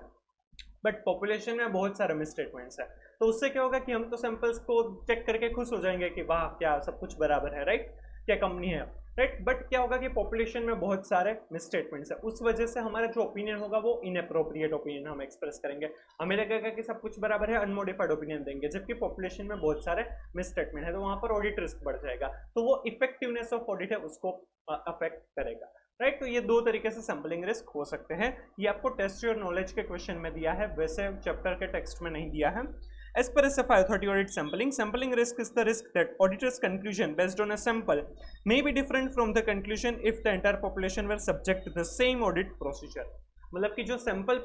बट पॉपुलेशन में बहुत सारे मिसस्टेटमेंट्स है. तो उससे क्या होगा कि हम तो सैंपल्स को चेक करके खुश हो जाएंगे कि वाह क्या सब कुछ बराबर है, राइट, क्या कम नहीं है, राइट. बट क्या होगा कि पॉपुलेशन में बहुत सारे मिसस्टेटमेंट्स है, उस वजह से हमारा जो ओपिनियन होगा वो इनअप्रोप्रिएट ओपिनियन हम एक्सप्रेस करेंगे. हमें लगेगा कि सब कुछ बराबर है, अनमोडिफाइड ओपिनियन देंगे, जबकि पॉपुलेशन में बहुत सारे मिसस्टेटमेंट है, तो वहां पर ऑडिट रिस्क बढ़ जाएगा, तो वो इफेक्टिवनेस ऑफ ऑडिट है उसको अफेक्ट करेगा, राइट. तो ये दो तरीके से सैंपलिंग रिस्क हो सकते हैं. ये आपको टेस्ट योर नॉलेज के क्वेश्चन में दिया है, वैसे चैप्टर के टेक्स्ट में नहीं दिया है. As per SFI authority audit sampling risk is the risk that auditor's conclusion based on a sample may be different from the conclusion if the entire population were subject to the same audit procedure. मतलब कि जो sample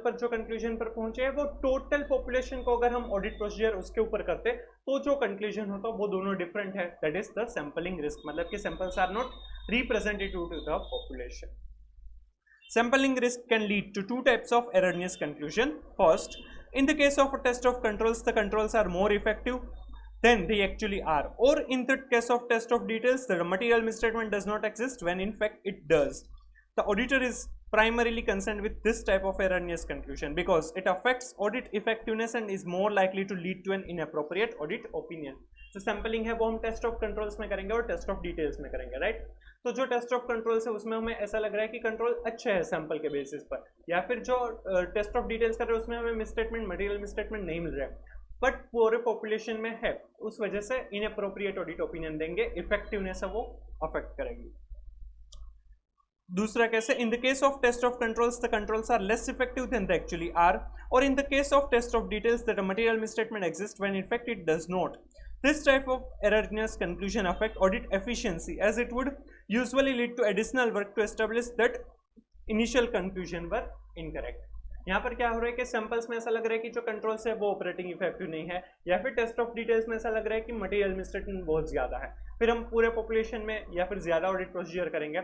पर जो conclusion पर पहुंचे वो total population को अगर हम ऑडिट प्रोसीजर उसके ऊपर करते तो जो कंक्लूजन होता वो दोनों डिफरेंट है, that is the sampling risk. मतलब कि samples are not representative to the population. Sampling risk can lead to two types of erroneous conclusion. First, in the case of a test of controls, the controls are more effective than they actually are, or in the case of test of details, the material misstatement does not exist when in fact it does. The auditor is primarily concerned with this type of erroneous conclusion because it affects audit effectiveness and is more likely to lead to an inappropriate audit opinion. जो sampling है वो हम test of controls में करेंगे और test of details में करेंगे, right. तो जो टेस्ट ऑफ कंट्रोल्स है उसमें हमें ऐसा लग रहा है कि कंट्रोल अच्छे है सैंपल के बेसिस पर, या फिर जो टेस्ट ऑफ डिटेल्स कर रहे हैं उसमें हमें मिसस्टेटमेंट, मटेरियल मिसस्टेटमेंट नहीं मिल रहा है, बट पूरे पॉपुलेशन में है, उस वजह से इनअप्रोप्रिएट ऑडिट ओपिनियन देंगे, इफेक्टिवनेस है वो अफेक्ट करेगी। दूसरा कैसे, in the case of test of controls the controls are less effective than they actually are, or in the case of test of details that a material misstatement exist when in fact it does not. This type of erroneous conclusion affect audit efficiency as it would usually lead to additional work to establish that initial conclusion were incorrect. यहाँ पर क्या हो रहा है कि samples में ऐसा लग रहा है कि जो कंट्रोल्स है वो ऑपरेटिंग इफेक्टिव नहीं है, या फिर टेस्ट ऑफ डिटेल्स में ऐसा लग रहा है कि मटेरियल मिसस्टेटमेंट बहुत ज़्यादा है, फिर हम पूरे पॉपुलेशन में या फिर ज़्यादा ऑडिट प्रोसीजर करेंगे,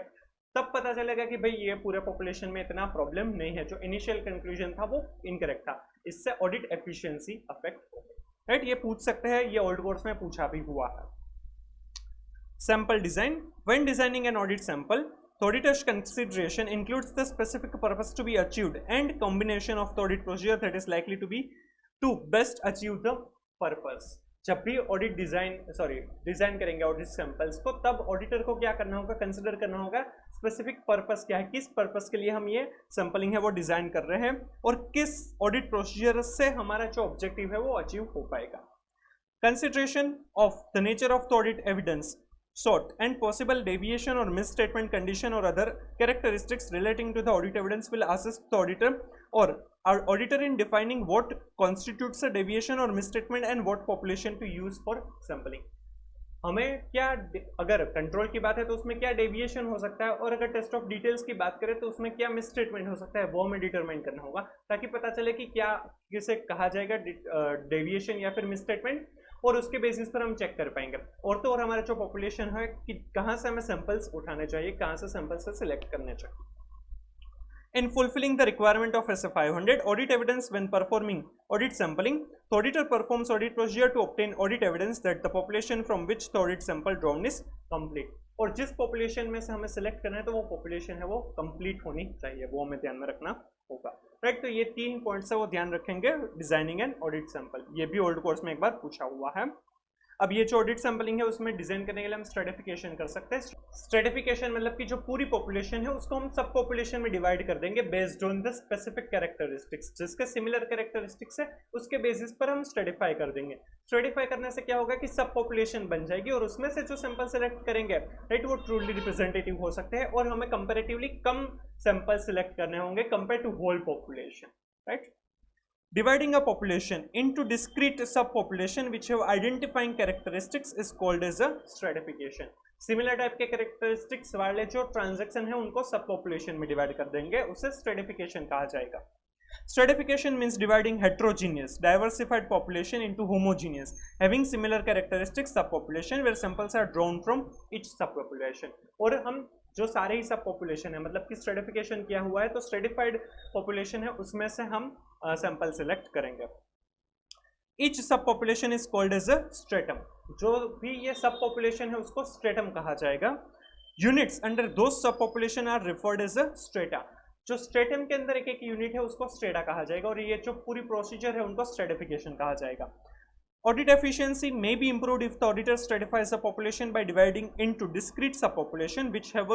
तब पता चलेगा कि भाई ये पूरे पॉपुलेशन में इतना प्रॉब्लम नहीं है, जो इनिशियल कंक्लूजन था वो इनकरेक्ट था, इससे ऑडिट एफिशिएंसी अफेक्ट हो गई, राइट। ये पूछ सकते हैं, ये ओल्ड कोर्स में पूछा भी हुआ है। Sample design, when designing an audit sample the auditor's consideration includes the specific purpose to be achieved and combination of the audit procedure that is likely to be to best achieve the purpose. जब भी audit design करेंगे audit samples को, तब auditor को क्या करना होगा, consider करना होगा स्पेसिफिक पर्पस क्या है, किस पर्पस के लिए हम ये सैंपलिंग है वो डिजाइन कर रहे हैं, और किस ऑडिट प्रोसीजर से हमारा जो ऑब्जेक्टिव है वो अचीव हो पाएगा। Consideration of the nature of the audit evidence sought and possible deviation or misstatement condition or other characteristics relating to the audit evidence will assist the auditor or our auditor in defining what constitutes a deviation or misstatement and what population to use for sampling. हमें क्या, अगर control की बात है तो उसमें क्या deviation हो सकता है, और अगर टेस्ट ऑफ डिटेल्स की बात करें तो उसमें क्या मिसस्टेटमेंट हो सकता है, वो हमें डिटरमाइन करना होगा, ताकि पता चले कि क्या किसे कहा जाएगा डेविएशन या फिर मिसस्टेटमेंट, और उसके बेसिस पर हम चेक कर पाएंगे। और तो और हमारा जो पॉपुलेशन है कि कहाँ से हमें सैंपल्स उठाने चाहिए, कहाँ से सैंपल्स से सिलेक्ट करने चाहिए। In fulfilling the requirement of SA 500 audit evidence when performing audit sampling, the auditor performs audit procedure to obtain audit evidence that the population from which the audit sample drawn is complete. और जिस population में से हमें select करना है तो वो population है वो कंप्लीट होनी चाहिए, वो हमें ध्यान में रखना होगा, राइट। तो ये 3 पॉइंट्स है वो ध्यान रखेंगे डिजाइनिंग एंड ऑडिट सैंपल, ये भी ओल्ड कोर्स में एक बार पूछा हुआ है। अब ये जो ऑडिट सैंपलिंग है उसमें डिजाइन करने के लिए हम स्ट्रेटिफिकेशन कर सकते हैं। स्ट्रेटिफिकेशन मतलब कि जो पूरी पॉपुलेशन है उसको हम सब पॉपुलेशन में डिवाइड कर देंगे based on the specific characteristics, जिसके सिमिलर कैरेक्टरिस्टिक्स है उसके बेसिस पर हम स्ट्रेटिफाई कर देंगे। स्ट्रेटिफाई करने से क्या होगा कि सब पॉपुलेशन बन जाएगी, और उसमें से जो सैंपल सेलेक्ट करेंगे, राइट, वो ट्रूली रिप्रेजेंटेटिव हो सकते हैं, और हमें कंपेरेटिवली कम सैंपल सेलेक्ट करने होंगे compare to whole population, right. Dividing a population into discrete subpopulation which have identifying characteristics is called as a stratification. Similar type के characteristics वाले जो ट्रांजेक्शन है उनको सब पॉपुलेशन में डिवाइड कर देंगे, उसे stratification कहा जाएगा। Stratification means dividing heterogeneous, diversified population into homogeneous, having similar characteristics subpopulation where samples are drawn from each subpopulation. और हम जो सारे ही सब पॉपुलेशन है, मतलब कि स्ट्रेटिफिकेशन किया हुआ है, तो स्ट्रेटिफाइड पॉपुलेशन है उसमें से हम सैंपल सेलेक्ट करेंगे। Each sub population is called as a stratum, जो भी ये सब पॉपुलेशन है उसको स्ट्रेटम कहा जाएगा। यूनिट्स अंडर दो sub population are referred as a strata, जो स्ट्रेटम के अंदर एक एक यूनिट है उसको स्ट्रेटा कहा जाएगा, और ये जो पूरी प्रोसीजर है उनको स्ट्रेटिफिकेशन कहा जाएगा। Audit efficiency may be improved if the auditor stratifies the population by dividing into discrete subpopulation which have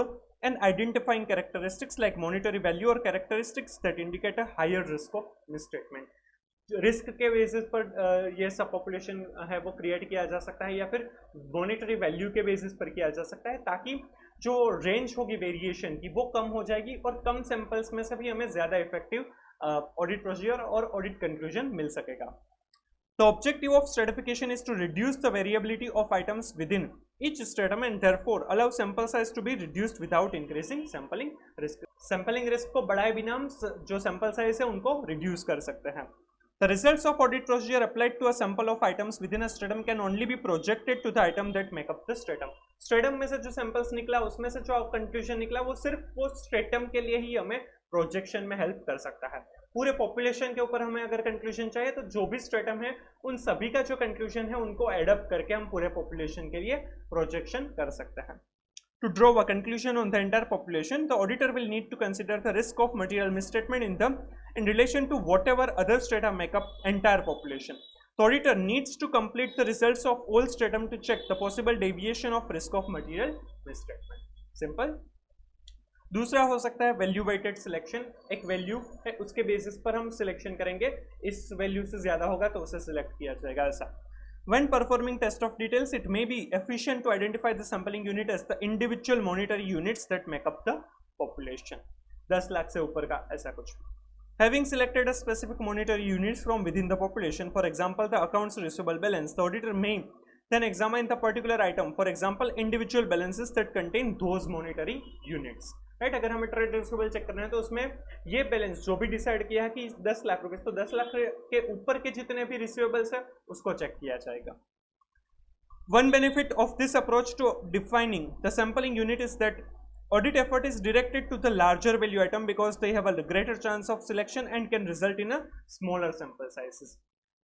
an identifying characteristics like monetary value or characteristics that indicate a higher risk of misstatement. Risk के basis पर ये सब population है वो create किया जा सकता है, या फिर मॉनेटरी वैल्यू के बेसिस पर किया जा सकता है, ताकि जो रेंज होगी वेरिएशन की वो कम हो जाएगी, और कम सैंपल्स में से भी हमें ज़्यादा इफेक्टिव ऑडिट प्रोसीजर और ऑडिट कंक्लूजन मिल सकेगा। The objective of stratification is to reduce the variability of items within each stratum and therefore allow sample size to be reduced without increasing sampling risk. Sampling risk को बढ़ाए बिना हम जो sample size है उनको reduce कर सकते हैं। The results of audit procedure applied to a sample of items within a stratum can only be projected to the item that make up the stratum. Stratum में से जो samples निकला उसमें से जो conclusion निकला वो सिर्फ वो stratum के लिए ही हमें projection में help कर सकता है। पूरे पॉपुलेशन के ऊपर हमें अगर कंक्लूजन चाहिए तो जो भी स्ट्रेटम है उन सभी का जो कंक्लूजन है उनको एडअप करके हम पूरे पॉपुलेशन के लिए प्रोजेक्शन कर सकते हैं। To draw a conclusion on the entire population, the auditor will need to consider the risk of material misstatement in relation to whatever other strata make up entire population. The auditor needs to complete the results of all stratum to check the possible deviation of risk of material misstatement. Simple. दूसरा हो सकता है value weighted selection. एक value है, उसके basis पर हम selection करेंगे, इस वैल्यू से ज्यादा होगा तो उसे सिलेक्ट किया जाएगा. ऐसा when performing test of details, it may be efficient to identify the sampling unit as the individual monetary units that make up the population. 10 lakh से ऊपर का ऐसा कुछ. Having selected a specific monetary units from within the population, for example the accounts receivable balance, the auditor may then examine the particular item, for example individual balances that contain those monetary units. Right, अगर हमें trade receivable check करना है तो उसमें ये balance जो भी decide किया है कि 10 लाख रुपए, तो 10 लाख के ऊपर के जितने भी रिसीवेबल्स है उसको चेक किया जाएगा. One benefit of this approach to defining the sampling unit is that audit effort is directed to the larger value item because they have a greater chance of selection and can result in a smaller sample sizes.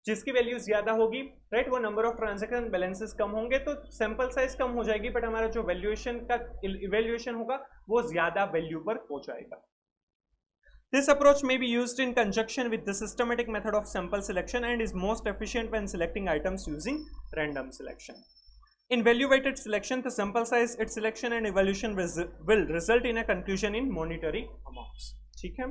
जिसकी value ज्यादा होगी, right, वो number of transaction balances कम होंगे तो sample size कम हो जाएगी, but हमारा जो वैल्यूएशन का इवैल्यूएशन होगा वो ज्यादा वैल्यू पर हो जाएगा. This approach may be used in conjunction with the systematic method of sample selection and is most efficient when selecting items using random selection. In value weighted selection, the sample size, its selection and evaluation will result in a conclusion in monetary amounts. ठीक है,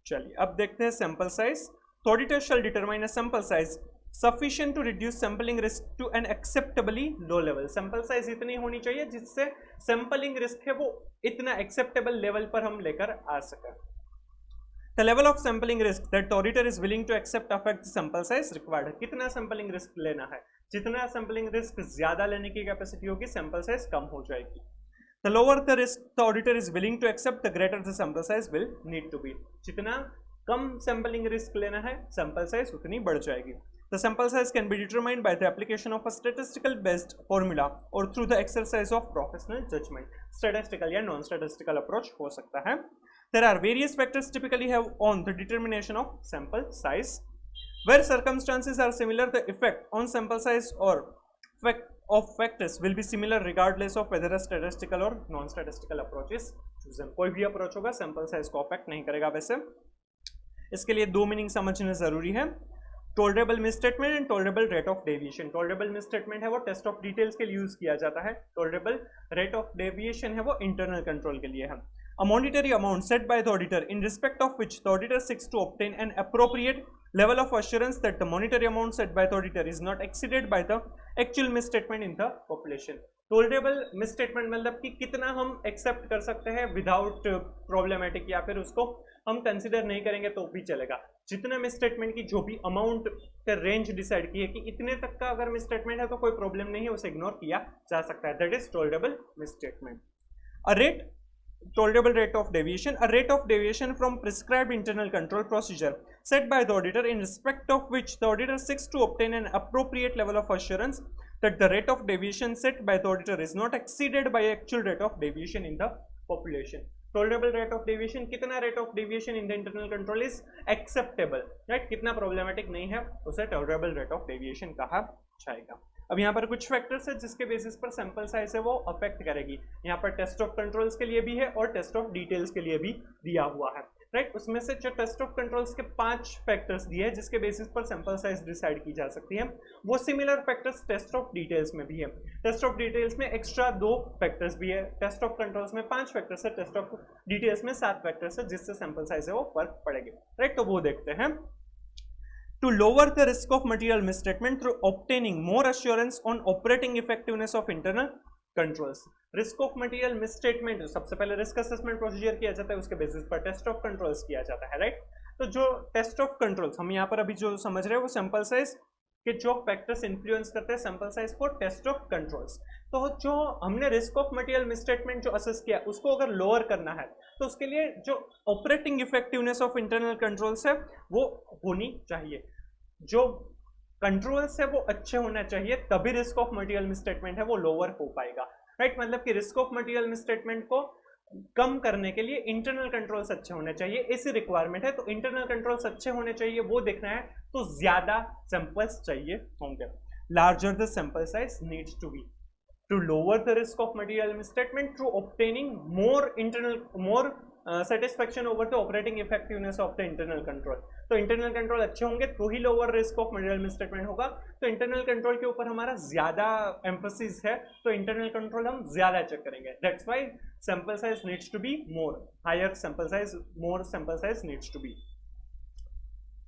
चलिए अब देखते हैं sample size. The auditor shall determine a sample size sufficient to reduce sampling risk to an acceptably low level. Sample size इतनी होनी चाहिए जिससे sampling risk है वो इतना acceptable level पर हम लेकर आ सकें. The level of sampling risk that the auditor is willing to accept affect the sample size required. कितना sampling risk लेना है, जितना sampling risk ज्यादा लेने की कैपेसिटी होगी sample size कम हो जाएगी. The lower the risk the auditor is willing to accept, the greater the sample size will need to be. जितना कम सैंपलिंग रिस्क लेना है सैंपल साइज उतनी बढ़ जाएगी. The sample size can be determined by the application of a statistical based formula or through the exercise of professional judgment. Statistical या non statistical approach हो सकता है. There are various factors typically have on the determination of sample size. Where circumstances are similar, the effect on sample size or of factors will be similar regardless of whether a statistical or non statistical approach is chosen. कोई भी approach होगा sample size को affect नहीं करेगा. वैसे इसके लिए दो मीनिंग समझना जरूरी है. Tolerable misstatement and tolerable rate of deviation. Tolerable misstatement है वो टेस्ट ऑफ डिटेल्स के लिए यूज किया जाता है. टॉलरेबल रेट ऑफ डेविएशन है वो इंटरनल कंट्रोल के लिए है. A monetary amount set by the auditor in respect of which the auditor seeks to obtain an appropriate level of assurance that the monetary amount set by the auditor is not exceeded by the actual misstatement in the population. Tolerable misstatement मतलब कि कितना हम accept कर सकते हैं without problematic, या फिर उसको हम कंसिडर नहीं करेंगे तो भी चलेगा. जितना मिसस्टेटमेंट की जो भी अमाउंट का रेंज डिसाइड की है कि इतने तक का अगर मिसस्टेटमेंट है तो कोई प्रॉब्लम नहीं है, उसे इग्नोर किया जा सकता है. That is tolerable misstatement. A rate tolerable rate of deviation, a rate of deviation from prescribed internal control procedure set by the auditor in respect of which the auditor seeks to obtain an appropriate level of assurance that the rate of deviation set by the auditor is not exceeded by actual rate of deviation in the population. Tolerable rate of deviation, कितना rate of deviation in the internal control is acceptable, right? कितना problematic नहीं है उसे tolerable rate of deviation कहा जाएगा. अब यहाँ पर कुछ फैक्टर्स है जिसके बेसिस पर सैंपल साइज है वो अफेक्ट करेगी. यहाँ पर टेस्ट ऑफ कंट्रोल्स के लिए भी है और टेस्ट ऑफ डिटेल्स के लिए भी दिया हुआ है, राइट. उसमें से जो टेस्ट ऑफ कंट्रोल्स के 5 फैक्टर्स दिए हैं जिसके बेसिस पर सैंपल साइज डिसाइड की जा सकती है, वो similar factors test of details में भी है. टेस्ट ऑफ डिटेल्स में एक्स्ट्रा 2 फैक्टर्स भी है. टेस्ट ऑफ कंट्रोल्स में 5 फैक्टर्स है, टेस्ट ऑफ डिटेल्स में 7 फैक्टर्स है जिससे सैंपल साइज है वो फर्क पड़ेगी, राइट. तो वो देखते हैं. To lower the risk of material misstatement through obtaining more assurance on operating effectiveness of internal controls. Risk of material misstatement सबसे पहले रिस्क असेसमेंट प्रोसीजर किया जाता है, उसके बेसिस पर टेस्ट ऑफ कंट्रोल्स किया जाता है, राइट. तो जो टेस्ट ऑफ कंट्रोल्स हम यहाँ पर अभी जो समझ रहे हैं वो सैंपल साइज के जो फैक्टर्स इन्फ्लुएंस करते हैं सैंपल साइज को, टेस्ट ऑफ कंट्रोल्स. तो जो हमने रिस्क ऑफ मटेरियल मिसस्टेटमेंट जो असेस किया उसको अगर लोअर करना है तो उसके लिए जो operating effectiveness of internal controls है वो होनी चाहिए. जो कंट्रोल्स है वो अच्छे होना चाहिए, तभी रिस्क ऑफ मटेरियल मिसस्टेटमेंट है वो लोअर हो पाएगा, राइट. मतलब कि रिस्क ऑफ मटेरियल मिसस्टेटमेंट को कम करने के लिए इंटरनल कंट्रोल्स अच्छे होने चाहिए, ऐसी रिक्वायरमेंट है. तो इंटरनल कंट्रोल्स अच्छे होने चाहिए वो देखना है तो ज्यादा सैंपल्स चाहिए होंगे. Larger the sample size needs to be, to lower the risk of material misstatement through obtaining more satisfaction over the operating effectiveness of the internal control. तो इंटरनल कंट्रोल अच्छे होंगे तो ही lower risk of material misstatement होगा. तो internal control के ऊपर हमारा ज्यादा एम्फोसिस है, तो इंटरनल कंट्रोल हम ज्यादा चेक करेंगे. That's why sample size needs to be more, higher sample size, more sample size needs to be.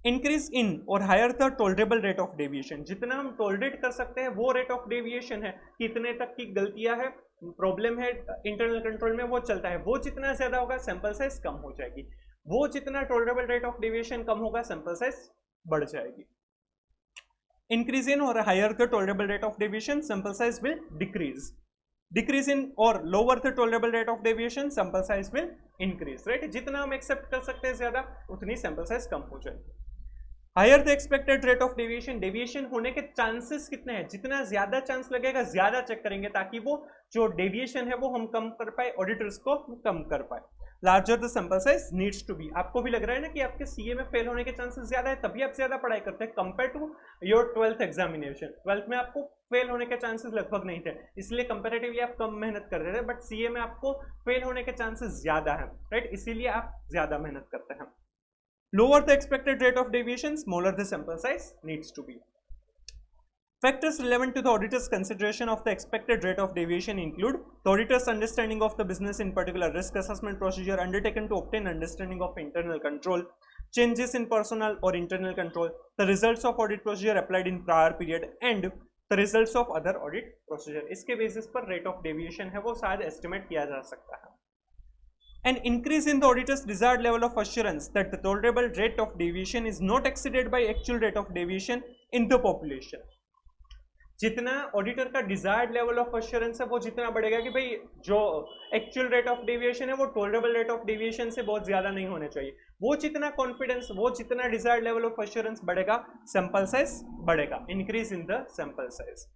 Increase in or higher the tolerable rate of deviation. जितना हम टॉलरेट कर सकते हैं वो रेट ऑफ डेविएशन है, कितने तक की गलतियां है, प्रॉब्लम है इंटरनल कंट्रोल में, वो चलता है. वो जितना ज्यादा होगा सैंपल साइज कम हो जाएगी. वो जितना टॉलरेबल रेट ऑफ डेविएशन कम होगा सैंपल साइज बढ़ जाएगी. Increase in or higher the tolerable rate of deviation sample size will decrease. Decrease in or lower the tolerable rate of deviation sample size will increase. Right, जितना हम accept कर सकते हैं ज्यादा उतनी सैंपल साइज कम हो जाएगी. Higher the expected rate of deviation. Deviation होने के चांसेस कितने हैं, जितना ज्यादा चांस लगेगा ज्यादा चेक करेंगे ताकि वो जो डेविएशन है वो हम कम कर पाए, ऑडिटर्स को कम कर पाए. Larger the sample size needs to be. आपको भी लग रहा है ना कि आपके सीए में फेल होने के चांसेस ज्यादा है, तभी आप ज्यादा पढ़ाई करते हैं compare to your 12th examination. 12th में आपको फेल होने के चांसेस लगभग नहीं थे, इसलिए कंपेरेटिवली आप कम मेहनत कर रहे थे. बट सीए में आपको फेल होने के चांसेस ज्यादा है, राइट, इसीलिए आप ज्यादा मेहनत करते हैं. Lower the expected rate of deviation, smaller the sample size needs to be. Factors relevant to the auditor's consideration of the expected rate of deviation include the auditor's understanding of the business, in particular risk assessment procedure undertaken to obtain understanding of internal control, changes in personnel or internal control, the results of audit procedure applied in prior period, and the results of other audit procedure. इसके basis पर rate of deviation है वो शायद estimate किया जा सकता है. An increase in the auditor's desired level of assurance that the tolerable rate of deviation is not exceeded by actual rate of deviation in the population. जितना auditor का desired level of assurance है वो जितना बढ़ेगा कि भाई जो actual rate of deviation है वो टॉलरेबल रेट ऑफ डेविएशन से बहुत ज्यादा नहीं होने चाहिए. वो जितना कॉन्फिडेंस, वो जितना डिजायर्ड लेवल ऑफ अश्योरेंस बढ़ेगा सैंपल साइज बढ़ेगा. Increase in the sample size.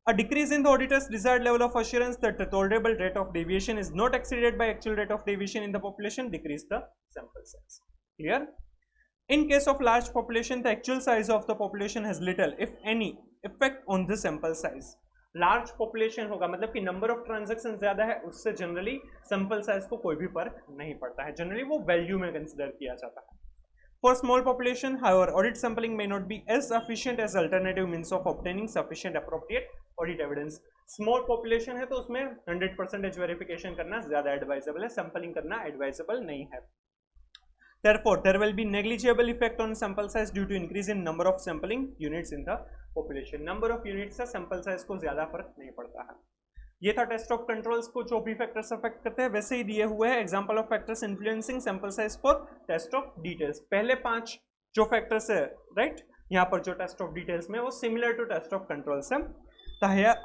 A decrease in the auditor's desired level of assurance that the tolerable rate of deviation is not exceeded by actual rate of deviation in the population decrease the sample size. Clear? In case of large population, the actual size of the population has little, if any, effect on the sample size. Large population होगा मतलब कि number of transactions ज्यादा है, उससे generally sample size को कोई भी फर्क नहीं पड़ता है. Generally वो value में consider किया जाता है. For small population, however, audit sampling may not be as efficient as alternative means of obtaining sufficient appropriate audit evidence. Small population है तो उसमें 100% verification करना ज़्यादा advisable है, sampling करना advisable नहीं है. Therefore, there will be negligible effect on sample size due to increase in number of sampling units in the population. Number of units से sample size को ज़्यादा फर्क नहीं पड़ता है. ये था टेस्ट ऑफ कंट्रोल्स को जो भी फैक्टर्स अफेक्ट करते हैं वैसे ही दिए हुए हैं example of factors influencing sample size for test of details. पहले 5 जो फैक्टर्स है, राइट, यहाँ पर जो टेस्ट ऑफ डिटेल्स में वो similar to test of controls है.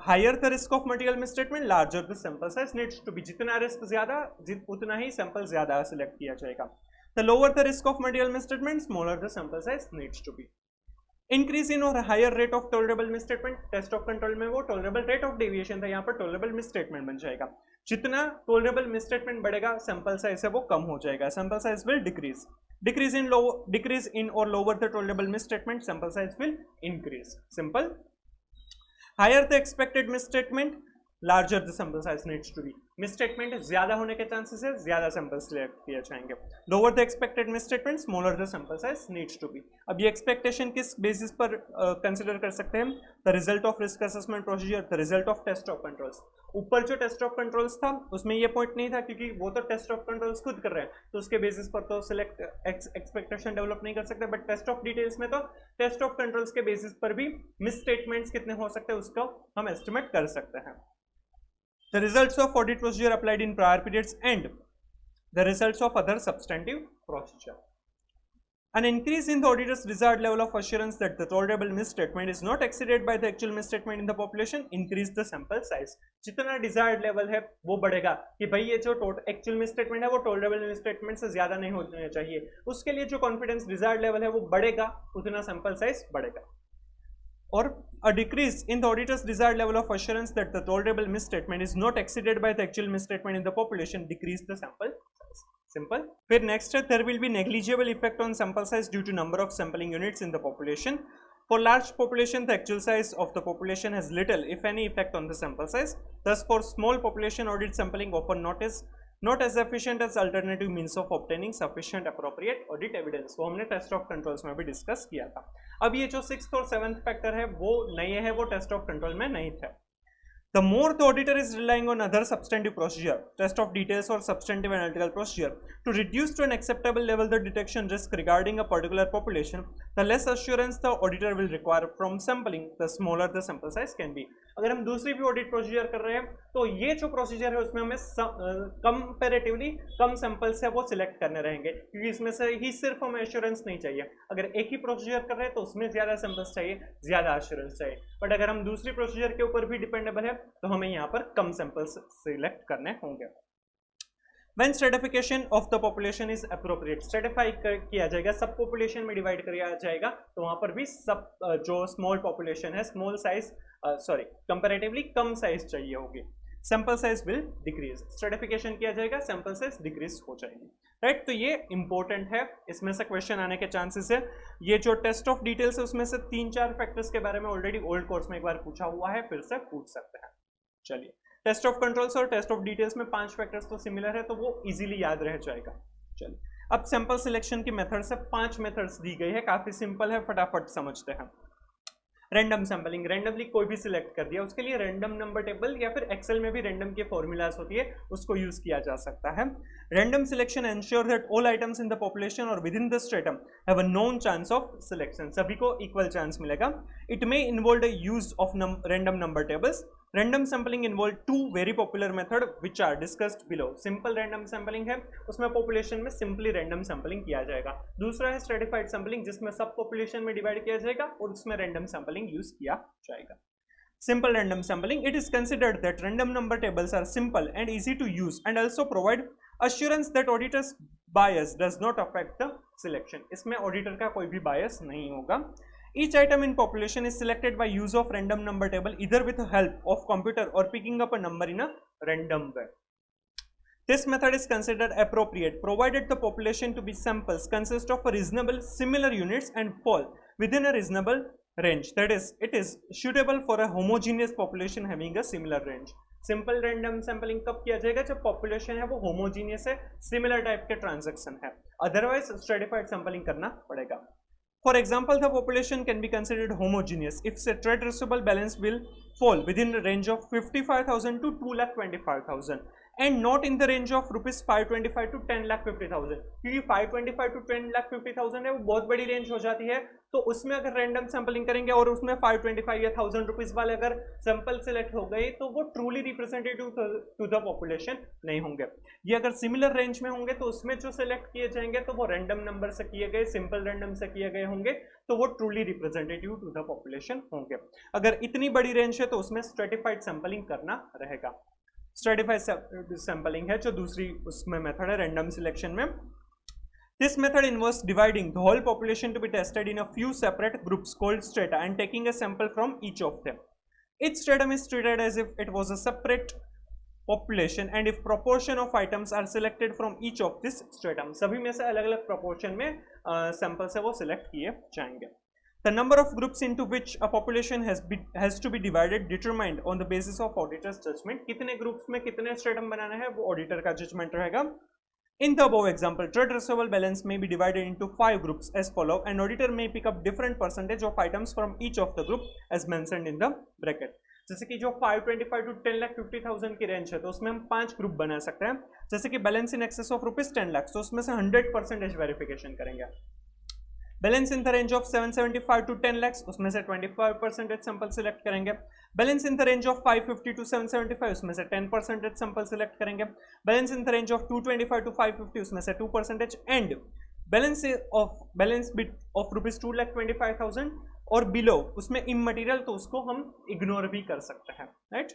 Higher the risk of material misstatement, larger the sample size needs to be. जितना रिस्क ज्यादा उतना ही सैंपल ज्यादा सिलेक्ट किया जाएगा. The lower the risk of material misstatement, smaller the sample size needs to be. Increase in or higher rate of tolerable misstatement. Test of control में वो tolerable rate of deviation था, यहाँ पर tolerable misstatement बन जाएगा. जितना tolerable misstatement बढ़ेगा sample size है वो कम हो जाएगा. Sample size will decrease. Decrease in or lower the tolerable misstatement sample size will increase. Simple. Higher the expected misstatement, larger the sample size needs to be. Misstatement ज्यादा होने के chances है, ज्यादा सैंपल सिलेक्ट किए जाएंगे. Lower the expected misstatement, smaller the sample size needs to be. अब ये expectation किस बेसिस पर कंसिडर कर सकते हैं? The result of risk assessment procedure, the result of test of controls. ऊपर जो टेस्ट ऑफ कंट्रोल्स था उसमें ये पॉइंट नहीं था क्योंकि वो तो टेस्ट ऑफ कंट्रोल्स खुद कर रहे हैं, तो उसके बेसिस पर तो सिलेक्ट एक्सपेक्टेशन डेवलप नहीं कर सकते. बट टेस्ट ऑफ डिटेल्स में तो टेस्ट ऑफ कंट्रोल्स के बेसिस पर भी मिसस्टेटमेंट्स कितने हो सकते हैं उसका हम एस्टिमेट कर सकते हैं. The results of audit procedure applied in prior periods and the results of other substantive procedure. An increase in the auditor's desired level of assurance that the tolerable misstatement is not exceeded by the actual misstatement in the population increase the sample size. जितना desired level है वो बढ़ेगा कि भाई ये जो actual misstatement है वो tolerable misstatement से ज़्यादा नहीं होना चाहिए, उसके लिए जो confidence desired level है वो बढ़ेगा, उतना sample size बढ़ेगा. Or a decrease in the auditor's desired level of assurance that the tolerable misstatement is not exceeded by the actual misstatement in the population decrease the sample size. Simple. फिर next है, there will be negligible effect on sample size due to number of sampling units in the population. For large population, the actual size of the population has little, if any, effect on the sample size. Thus, for small population, audit sampling often not as efficient as alternative means of obtaining sufficient appropriate audit evidence. वो हमने test of controls में भी discuss किया था. अब ये जो 6th और 7th फैक्टर है वो नए हैं, वो टेस्ट ऑफ कंट्रोल में नहीं थे. The more the auditor is relying on other substantive procedure, test of details or substantive analytical procedure, to reduce to an acceptable level the detection risk regarding a particular population, the less assurance the auditor will require from sampling, the smaller the sample size can be. अगर हम दूसरी भी audit procedure कर रहे हैं तो ये जो प्रोसीजर है उसमें हमें कंपैरेटिवली कम सैंपल्स है वो सिलेक्ट करने रहेंगे, क्योंकि इसमें से ही सिर्फ हमें एश्योरेंस नहीं चाहिए. अगर एक ही प्रोसीजर कर रहे हैं तो उसमें ज़्यादा सैंपल्स चाहिए, ज़्यादा एश्योरेंस चाहिए. बट अगर हम दूसरी प्रोसीजर के ऊपर भी डिपेंडेबल है तो हमें यहाँ पर कम सैंपल्स सिलेक्ट करने होंगे. When stratification of the population is appropriate, Stratify किया जाएगा, सब पॉपुलेशन में डिवाइड किया जाएगा, तो वहाँ पर भी सब जो स्मॉल पॉपुलेशन है, स्मॉल साइज कंपैरेटिवली कम साइज चाहिए होगी. Sample size will decrease. Stratification किया जाएगा, सैंपल साइज डिक्रीज हो जाएगी. राइट, तो ये इंपॉर्टेंट है, इसमें से क्वेश्चन आने के चांसेस है. ये जो टेस्ट ऑफ डिटेल्स है उसमें से 3-4 फैक्टर्स के बारे में ऑलरेडी ओल्ड कोर्स में एक बार पूछा हुआ है, फिर से पूछ सकते हैं. चलिए, टेस्ट ऑफ कंट्रोल्स और टेस्ट ऑफ डिटेल्स में 5 फैक्टर्स तो सिमिलर है, तो वो इजीली याद रह जाएगा. चलिए, अब सैंपल सिलेक्शन की मेथड से 5 मेथड्स दी गई है, काफी सिंपल है, फटाफट समझते हैं. रैंडम सैंपलिंग, रैंडमली कोई भी सिलेक्ट कर दिया, उसके लिए रैंडम नंबर टेबल या फिर एक्सेल में भी रैंडम के फॉर्मूलाज होती है, उसको यूज किया जा सकता है. Random selection ensure that all items in the population और within the stratum have a known chance of selection. सभी को इक्वल चांस मिलेगा. It may involve use of random number tables. Random sampling involve 2 very popular method which are discussed below. Simple random sampling है, उसमें population में simply random sampling किया जाएगा. दूसरा है स्ट्रेटिफाइड सैंपलिंग, जिसमें सब पॉपुलेशन में डिवाइड किया जाएगा और उसमें रैंडम सैंपलिंग यूज किया जाएगा. Simple random sampling, it is considered that random number tables are simple and easy to use and also provide assurance that auditor's bias does not affect the selection. इसमें auditor का कोई भी bias नहीं होगा. Each item in population is selected by use of random number table either with the help of computer or picking up a number in a random way. This method is considered appropriate provided the population to be samples consist of a reasonable similar units and fall within a reasonable range. That is, it is suitable for a homogeneous population having a similar range. Simple random sampling कब किया जाएगा? जब population है वो homogeneous है, similar type के transaction है. Otherwise stratified sampling करना पड़ेगा. For example, the population can be considered homogeneous if the trade receivable balance will fall within the range of 55,000 to 2,25,000 and not in the range of rupees 525 to 10,50,000. क्योंकि 525 to 10,50,000 है वो बहुत बड़ी range हो जाती है, तो उसमें अगर रैंडम सैंपलिंग करेंगे और उसमें 525 या 1000 रुपीज वाले अगर सैंपल सेलेक्ट हो गए तो वो truly representative to the population नहीं होंगे. ये अगर सिमिलर रेंज में होंगे तो उसमें जो सेलेक्ट किए जाएंगे तो वो रैंडम नंबर से किए गए, सिंपल रैंडम से किए गए होंगे, तो वो truly representative to the population होंगे. अगर इतनी बड़ी रेंज है तो उसमें स्ट्रेटिफाइड सैंपलिंग करना रहेगा. स्ट्रेटिफाइड सैंपलिंग है जो दूसरी उसमें मेथड है रैंडम सिलेक्शन में. This method involves dividing the whole population to be tested in a few separate groups called strata and taking a sample from each of them. Each stratum is treated as if it was a separate population and if proportion of items are selected from each of this stratum. सभी में से अलग अलग proportion में samples है वो select किए जाएंगे. The number of groups into which a population has to be divided determined on the basis of auditor's judgment. कितने groups में कितने stratum बनाना है वो auditor का judgment रहेगा. In the above example, trade receivable balance may be divided into 5 groups as follow. An auditor may pick up different percentage of items from each of the group as mentioned in the bracket. जैसे कि जो 525 to 10,50,000 की range है तो उसमें हम 5 group बना सकते हैं. जैसे कि balance in excess of rupees 10 lakh, तो उसमें से 100% वेरिफिकेशन करेंगे. Balance in the range of 775 to 10 lakhs, उसमें से 25% सैंपल सिलेक्ट करेंगे. Balance in the range of 550 to 775, उसमें से 10% सैंपल सिलेक्ट करेंगे. Balance in the range of 225 to 550, उसमें से 2%. And balance bit of rupees 2,25,000 और बिलो उसमें इमटेरियल, तो उसको हम इग्नोर भी कर सकते हैं. Right.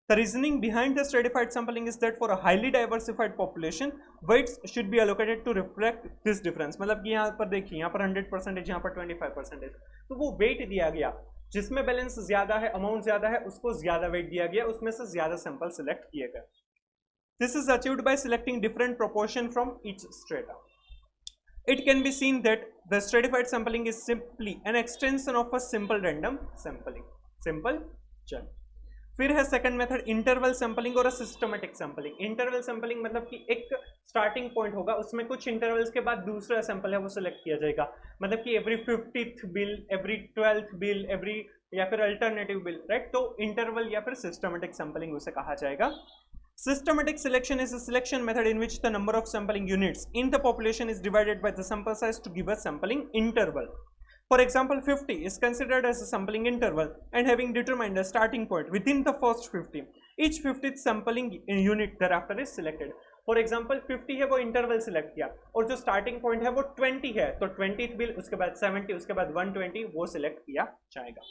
The reasoning behind the stratified sampling is that for a highly diversified population, weights should be allocated to reflect this difference. मतलब कि यहाँ पर देखिए, यहाँ पर 100%, यहाँ पर 25%, तो वो weight दिया गया, जिसमें बैलेंस ज्यादा है, अमाउंट ज्यादा है, उसको ज्यादा weight दिया गया, उसमें से ज्यादा सैंपल सिलेक्ट किए गए. This is achieved by selecting different proportion from each strata. it can be seen that the stratified sampling is simply an extension of a simple random sampling. Simple, चल. फिर है सेकंड मेथड इंटरवल सैंपलिंग और systematic sampling. Interval sampling मतलब कि एक starting point होगा, उसमें कुछ इंटरवल्स के बाद दूसरा सैंपल है वो सिलेक्ट किया जाएगा. मतलब कि every 50th bill, every 12th bill, every या फिर अल्टरनेटिव बिल, राइट. तो इंटरवल या फिर सिस्टमेटिक सैंपलिंग उसे कहा जाएगा. Systematic selection is a selection method in which the number of sampling units in the population is divided by the sample size to give a sampling interval. For example, 50 is considered as a sampling interval and having determined a starting point within the first 50, each 50th sampling unit thereafter is selected. For example, 50 है वो interval select किया और जो starting point है वो 20 है, तो 20th bill, उसके बाद 70, उसके बाद 120 वो सिलेक्ट किया जाएगा.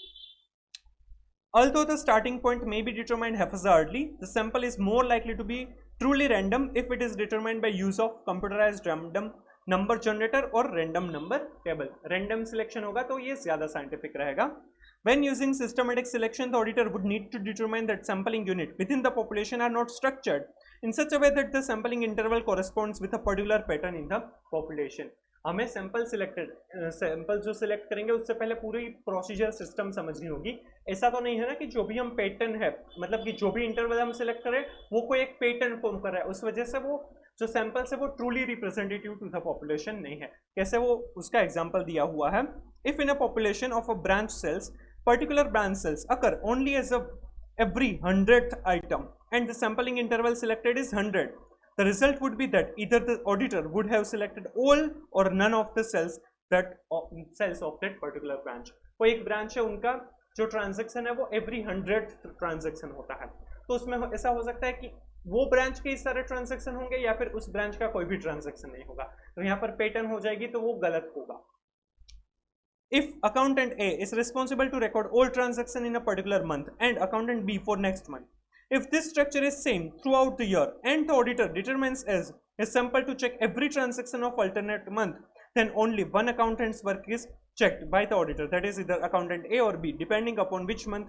Although the starting point may be determined haphazardly, the sample is more likely to be truly random if it is determined by use of computerized random number generator or random number table. Random selection होगा तो ये ज़्यादा scientific रहेगा. When using systematic selection, the auditor would need to determine that sampling unit within the population are not structured in such a way that the sampling interval corresponds with a particular pattern in the population. हमें sample जो select करेंगे उससे पहले पूरी procedure system समझनी होगी. ऐसा तो नहीं है ना कि जो भी हम पैटर्न है, मतलब कि जो भी इंटरवल हम सिलेक्ट करें वो कोई एक पैटर्न फॉर्म कर रहा है, उस वजह से वो जो सैंपल्स है वो truly representative to the population नहीं है. कैसे, वो उसका एग्जांपल दिया हुआ है. If in a population of a branch sales, particular branch cells occur only as of every 100th item and the sampling interval selected is 100, the result would be that either the auditor would have selected all or none of the cells of that particular branch. कोई एक branch है, उनका जो transaction है वो every 100th transaction होता है, तो उसमें ऐसा हो सकता है कि वो ब्रांच के सारे ट्रांजेक्शन होंगे या फिर उस ब्रांच का कोई भी ट्रांजेक्शन नहीं होगा. तो यहाँ पर पैटर्न हो जाएगी तो वो गलत होगा. If accountant A is responsible to record all transactions in a particular month and accountant B for next month, if this structure is same throughout the year and the auditor determines as a sample to check every transaction of alternate month, then only one accountant's work is checked by the auditor, that is either accountant A or B, depending upon which month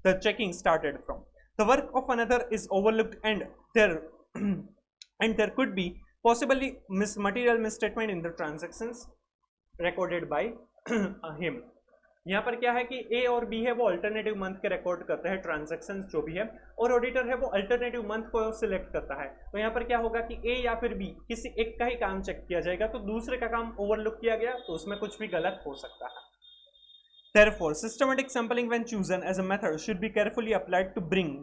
the checking started from. The work of another is overlooked and there could be possibly material misstatement in the transactions recorded by him. यहाँ पर क्या है कि ए और B है वो alternative month के record करते हैं ट्रांजैक्शन जो भी है, और ऑडिटर है वो अल्टरनेटिव मंथ को सिलेक्ट करता है. तो यहाँ पर क्या होगा कि ए या फिर बी किसी एक का ही काम चेक किया जाएगा, तो दूसरे का काम ओवरलुक किया गया, तो उसमें कुछ भी गलत हो सकता है. Therefore, systematic sampling when chosen as a method should be carefully applied to bring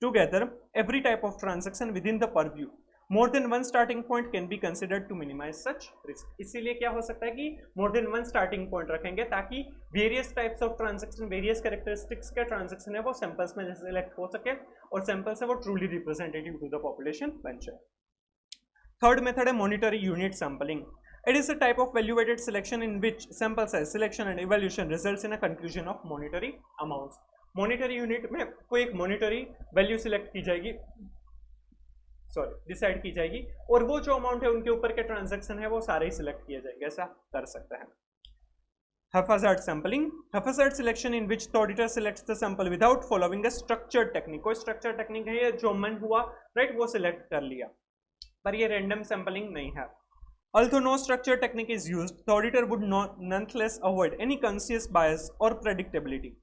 together every type of transaction within the purview. More than one starting point can be considered to minimize such risk. इसीलिए क्या हो सकता है कि more than one starting point रखेंगे ताकि various types of transaction, various characteristics के transaction है वो samples में select हो सके और samples है वो truly representative to the population बन जाए. Third method है monetary unit sampling. It is a type of value-weighted selection in which sample size selection and evaluation results in a conclusion of monetary amounts. Monetary unit में कोई एक monetary value select की जाएगी, decide की जाएगी, और वो जो अमाउंट है उनके ऊपर के ट्रांजैक्शन है वो सारे ही सिलेक्ट किए जाएंगे. ऐसा कर सकते हैं. haphazard sampling, haphazard selection in which the auditor selects the sample without following a structured technique. कोई structured technique है, ये जो मन हुआ राइट वो सिलेक्ट कर लिया, पर ये random sampling नहीं है. Although no structured technique is used, the auditor would nonetheless avoid any conscious bias or predictability.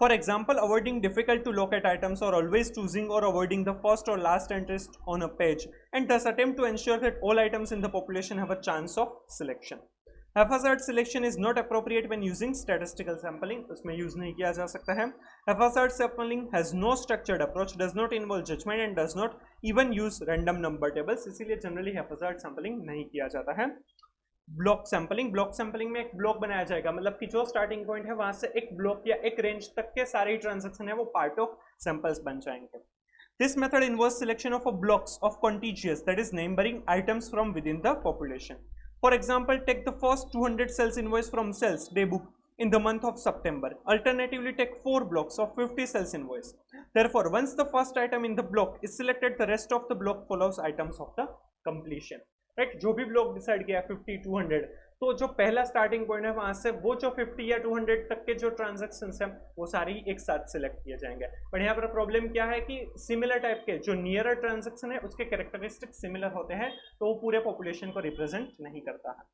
For example, avoiding difficult to locate items or always choosing or avoiding the first or last entries on a page, and thus attempt to ensure that all items in the population have a chance of selection. Haphazard selection is not appropriate when using statistical sampling. उसमें use नहीं किया जा सकता है. Haphazard sampling has no structured approach, does not involve judgment and does not even use random number tables. इसीलिए generally haphazard sampling नहीं किया जाता है. ब्लॉक सैंपलिंग में एक ब्लॉक बनाया जाएगा, मतलब कि जो स्टार्टिंग पॉइंट है वहां से एक ब्लॉक या एक रेंज तक के सारे ट्रांजैक्शन है वो पार्ट ऑफ सैंपल्स बन जाएंगे. This method involves selection of blocks of contiguous, that is numbering items from within the population. For example, take the first 200 sales invoice from sales day book in the month of September. Alternatively, take 4 blocks of 50 cells invoice. Therefore, once the first item in the block is selected, the rest of the block follows items of the completion. Right, जो भी block decide किया 50, 200, तो जो पहला starting point है वहां से वो जो 50 या 200 तक के जो ट्रांजेक्शन है वो सारी एक साथ सिलेक्ट किए जाएंगे। बट यहाँ पर प्रॉब्लम क्या है कि सिमिलर टाइप के जो नियरर ट्रांजेक्शन है उसके कैरेक्टरिस्टिक सिमिलर होते हैं, तो वो पूरे पॉपुलेशन को रिप्रेजेंट नहीं करता है।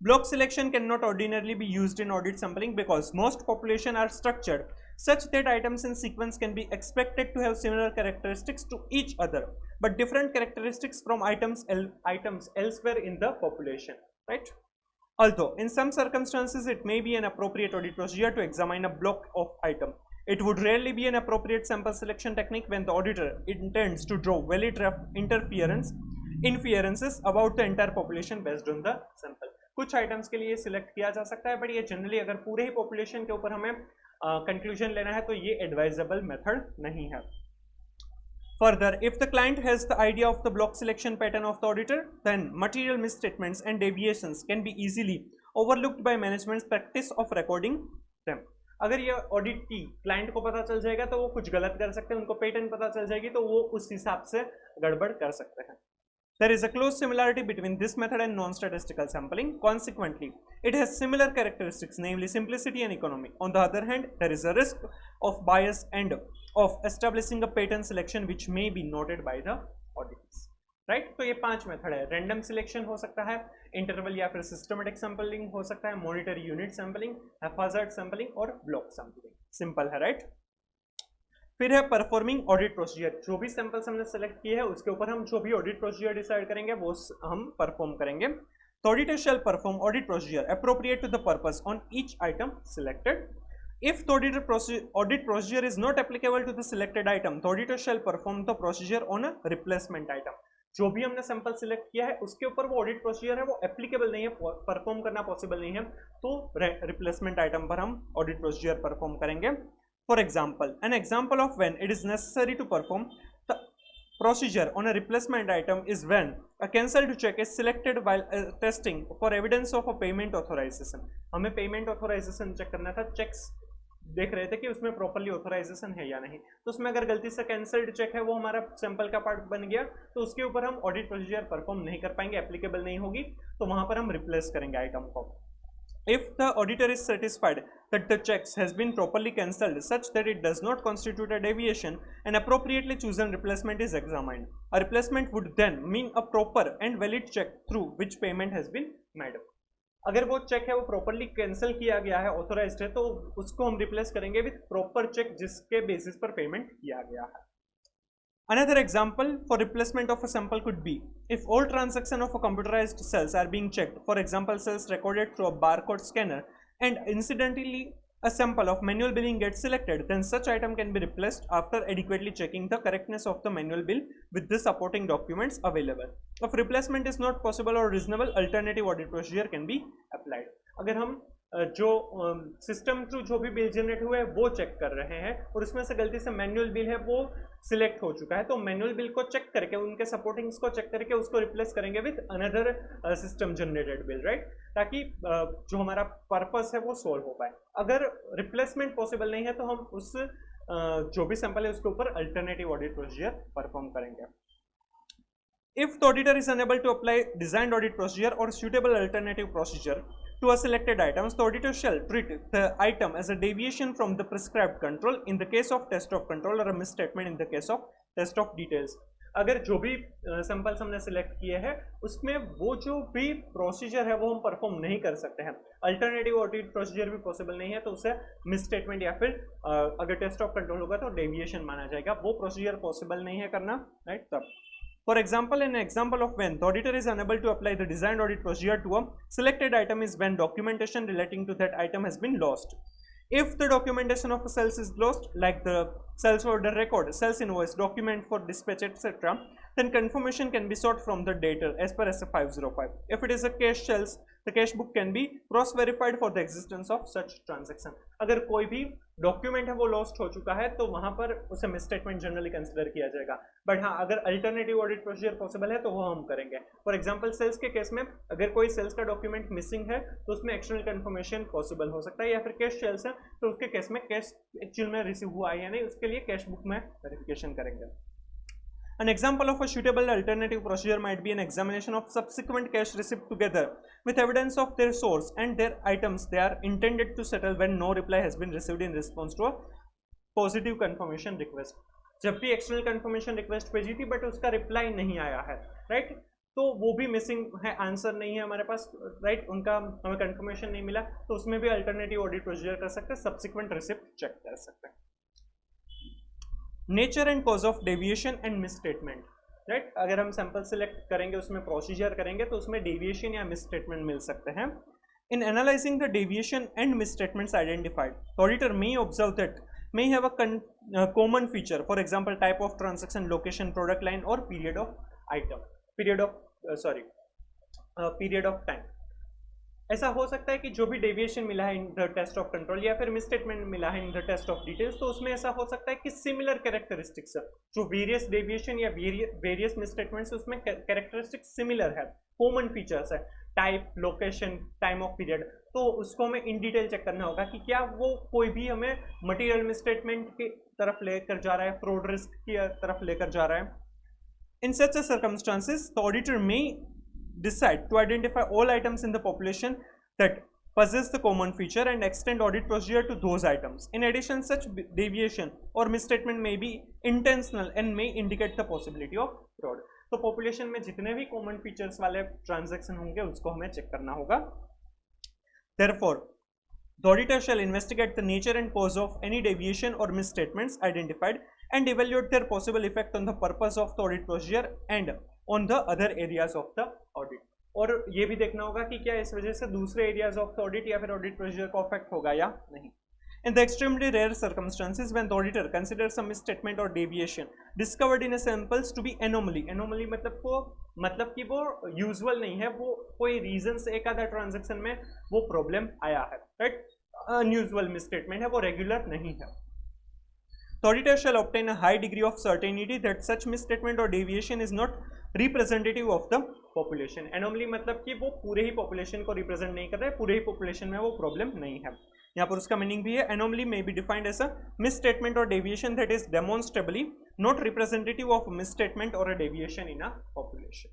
Block selection cannot ordinarily be used in audit sampling because most population are structured such that items in sequence can be expected to have similar characteristics to each other, but different characteristics from items elsewhere in the population, right? Although in some circumstances it may be an appropriate audit procedure to examine a block of item, it would rarely be an appropriate sample selection technique when the auditor intends to draw valid inferences about the entire population based on the sample. कुछ items के लिए select किया जा सकता है, but ये generally अगर पूरे ही पॉपुलेशन के ऊपर हमें कंक्लूजन लेना है तो ये एडवाइजेबल मेथड नहीं है। Further, if the client has the idea of the block selection pattern of the auditor, then material misstatements and deviations can be easily overlooked by management practice of recording them. अगर ये audit की client को पता चल जाएगा तो वो कुछ गलत कर सकते हैं, उनको पैटर्न पता चल जाएगी तो वो उस हिसाब से गड़बड़ कर सकते हैं। There is a close similarity between this method and non-statistical sampling. Consequently, it has similar characteristics, namely simplicity and economy. On the other hand, there is a risk of bias and of establishing a pattern selection which may be noted by the auditors. Right? तो ये 5 method है। Random selection हो सकता है, interval या फिर systematic sampling हो सकता है, मॉनिटरी यूनिट सैंपलिंग, हैफाजर्ड सैंपलिंग और ब्लॉक सैंपलिंग। सिंपल है, राइट? फिर है परफॉर्मिंग ऑडिट प्रोसीजर। जो भी सैंपल्स हमने सेलेक्ट किए हैं उसके ऊपर हम जो भी ऑडिट प्रोसीजर डिसाइड करेंगे वो हम परफॉर्म करेंगे। तो auditor shall perform audit procedure appropriate to the purpose on each item selected. If the audit procedure is not applicable to the selected item, the auditor shall perform the procedure on a replacement item. जो भी हमने sample select किया है उसके ऊपर वो audit procedure है वो एप्लीकेबल नहीं है, परफॉर्म करना पॉसिबल नहीं है, तो रिप्लेसमेंट आइटम पर हम ऑडिट प्रोसीजर परफॉर्म करेंगे। For example, an example of when it is necessary to perform the procedure on a replacement item is when a cancelled check is selected while testing for evidence of a payment authorization. हमें payment authorization check करना था, checks देख रहे थे कि उसमें properly authorisation है या नहीं, तो उसमें अगर गलती से कैंसल्ड चेक है वो हमारा सैंपल का पार्ट बन गया तो उसके ऊपर हम ऑडिट प्रोसीजर परफॉर्म नहीं कर पाएंगे, एप्लीकेबल नहीं होगी, तो वहां पर हम रिप्लेस करेंगे आइटम को। If the auditor is satisfied that the checks has been properly cancelled such that it does not constitute a deviation, an appropriately chosen replacement is examined. A replacement would then mean a proper and valid check through which payment has been made. अगर वो check है वो properly cancel किया गया है, authorised है, तो उसको हम रिप्लेस करेंगे विद प्रॉपर चेक जिसके बेसिस पर पेमेंट किया गया है। Another example for replacement of a sample could be if all transactions of a computerized cells are being checked, for example cells recorded through a barcode scanner, and incidentally a sample of manual billing gets selected, then such item can be replaced after adequately checking the correctness of the manual bill with the supporting documents available. If replacement is not possible or reasonable, alternative audit procedure can be applied. अगर हम जो system through जो भी bill generate हुए हैं वो check कर रहे हैं और उसमें से गलती से मैनुअल बिल है वो सिलेक्ट हो चुका है, तो मैनुअल बिल को चेक करके उनके सपोर्टिंग्स को चेक करके उसको रिप्लेस करेंगे with another system generated bill, right, ताकि जो हमारा पर्पस है वो सोल्व हो पाए। अगर रिप्लेसमेंट पॉसिबल नहीं है तो हम उस जो भी सैंपल है उसके ऊपर अल्टरनेटिव ऑडिट प्रोसीजर परफॉर्म करेंगे। If the auditor is unable to apply designed audit procedure or suitable alternative procedure to a selected items, the auditor shall treat the item as a deviation from the prescribed control in the case of test of control or a misstatement in the case of test of details. अगर जो भी samples हमने select किए हैं उसमें वो जो भी प्रोसीजर है वो हम परफॉर्म नहीं कर सकते हैं, अल्टरनेटिव ऑडिट प्रोसीजर भी पॉसिबल नहीं है, तो उसे मिसस्टेटमेंट या फिर अगर टेस्ट ऑफ कंट्रोल होगा तो डेविएशन माना जाएगा, वो प्रोसीजर पॉसिबल नहीं है करना, राइट। तब For example, an example of when the auditor is unable to apply the designed audit procedure to a selected item is when documentation relating to that item has been lost. If the documentation of a sales is lost, like the sales order record, sales invoice, document for dispatch, etc., then confirmation can be sought from the debtor as per SF 505. If it is a cash sales, the cash book can be cross-verified for the existence of such transaction. अगर कोई भी document है वो lost हो चुका है तो वहां पर उसे मिसस्टेटमेंट जनरली कंसिडर किया जाएगा, बट हाँ अगर अल्टरनेटिव ऑडिट प्रोसीजर पॉसिबल है तो वो हम करेंगे। फॉर एग्जांपल सेल्स के केस में अगर कोई सेल्स का डॉक्यूमेंट मिसिंग है तो उसमें एक्सटर्नल कंफर्मेशन पॉसिबल हो सकता है, या फिर कैश सेल्स है तो उसके केस में कैश एक्चुअल में रिसीव हुआ है या नहीं उसके लिए कैश बुक में वेरिफिकेशन करेंगे। An example of a suitable alternative procedure might be an examination of subsequent cash receipt together with evidence of their source and their items they are intended to settle when no reply has been received in response to a positive confirmation request. जब भी external confirmation request भेजी थी but उसका reply नहीं आया है, right, तो वो भी मिसिंग है, आंसर नहीं है हमारे पास, राइट, उनका हमें कंफर्मेशन नहीं मिला, तो उसमें भी अल्टरनेटिव ऑडिट प्रोसीजर कर सकते हैं, सब्सिक्वेंट रिसिप्ट चेक कर सकते हैं. Nature and cause of deviation and misstatement, right, अगर हम सैंपल सिलेक्ट करेंगे उसमें प्रोसीजर करेंगे तो उसमें डेविएशन या मिसस्टेटमेंट मिल सकते हैं. इन analysing the deviation and misstatements identified, the auditor may observe that may have a common feature, for example type of transaction, location, product line or period of item, period of time. ऐसा हो सकता है कि जो भी deviation मिला है in the test of control या फिर मिसस्टेटमेंट मिला है in the test of details, तो उसमें ऐसा हो सकता है कि सिमिलर कैरेक्टरिस्टिक्स, जो वेरियस डेविएशन या वेरियस मिसस्टेटमेंट्स उसमें कैरेक्टरिस्टिक्स सिमिलर है, कॉमन फीचर्स है, type, location, time of period, तो उसको हमें इन डिटेल चेक करना होगा कि क्या वो कोई भी हमें मटेरियल मिसस्टेटमेंट की तरफ लेकर जा रहा है, फ्रॉड रिस्क की तरफ लेकर जा रहा है. In such circumstances the auditor may decide to identify all items in the population that possess the common feature and extend audit procedure to those items. In addition, such deviation or misstatement may be intentional and may indicate the possibility of fraud. तो population में जितने भी common features वाले transaction होंगे उसको हमें check करना होगा. Therefore, the auditor shall investigate the nature and cause of any deviation or misstatements identified and evaluate their possible effect on the purpose of the audit procedure and on the other areas of the audit. और ये भी देखना होगा कि क्या इस वजह से दूसरे एरियाज ऑफ द ऑडिट या फिर ऑडिट प्रोसीजर को अफेक्ट होगा या नहीं. In the extremely rare circumstances when the auditor considers some misstatement or deviation discovered in a samples to be anomaly, anomaly मतलब कि वो यूजुअल नहीं है, वो कोई रीजन से एक आधा ट्रांजेक्शन में वो प्रॉब्लम आया है, राइट, अनयूजुअल मिसस्टेटमेंट है, वो रेगुलर नहीं है. The auditor shall obtain a high degree of certainty that such misstatement or deviation is not representative of the population. Anomaly मतलब कि वो पूरे ही population को represent नहीं कर रहा है, पूरे ही population में वो problem नहीं है. यहाँ पर उसका मीनिंग भी है, anomaly may be defined as a misstatement or deviation that is demonstrably not representative of a misstatement or a deviation in a population.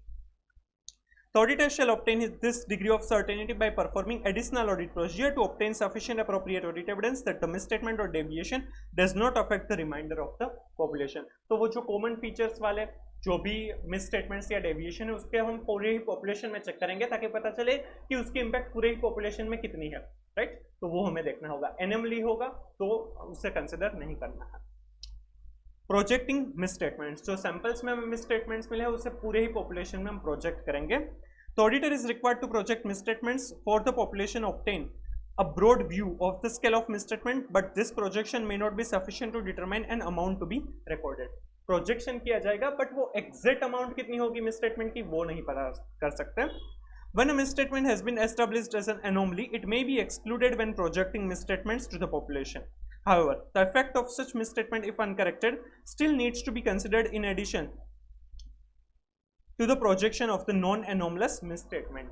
The auditor shall obtain this degree of certainty by performing additional audit procedure to obtain sufficient appropriate audit evidence that the misstatement or deviation does not affect the remainder of the population. तो वो जो common features वाले जो भी misstatements या deviation है उसके हम पूरे ही population में check करेंगे ताकि पता चले कि उसकी impact पूरे ही population में कितनी है, right? तो वो हमें देखना होगा. Anomaly होगा तो उसे consider नहीं करना है. प्रोजेक्टिंग मिसस्टेटमेंट्स, जो सैंपल्स में हमें मिसस्टेटमेंट्स मिले हैं उसे पूरे ही पॉपुलेशन में हम प्रोजेक्ट करेंगे. तो auditor is required to project misstatements for the population obtain a broad view of the scale of misstatement but this projection may not be sufficient to determine an amount to be recorded. Projection किया जाएगा but वो exact amount कितनी होगी misstatement की वो नहीं पता कर सकते. When a misstatement has been established as an anomaly, it may be excluded when projecting misstatements to the population. However, the effect of such misstatement, if uncorrected, still needs to be considered in addition to the projection of the non-anomalous misstatement.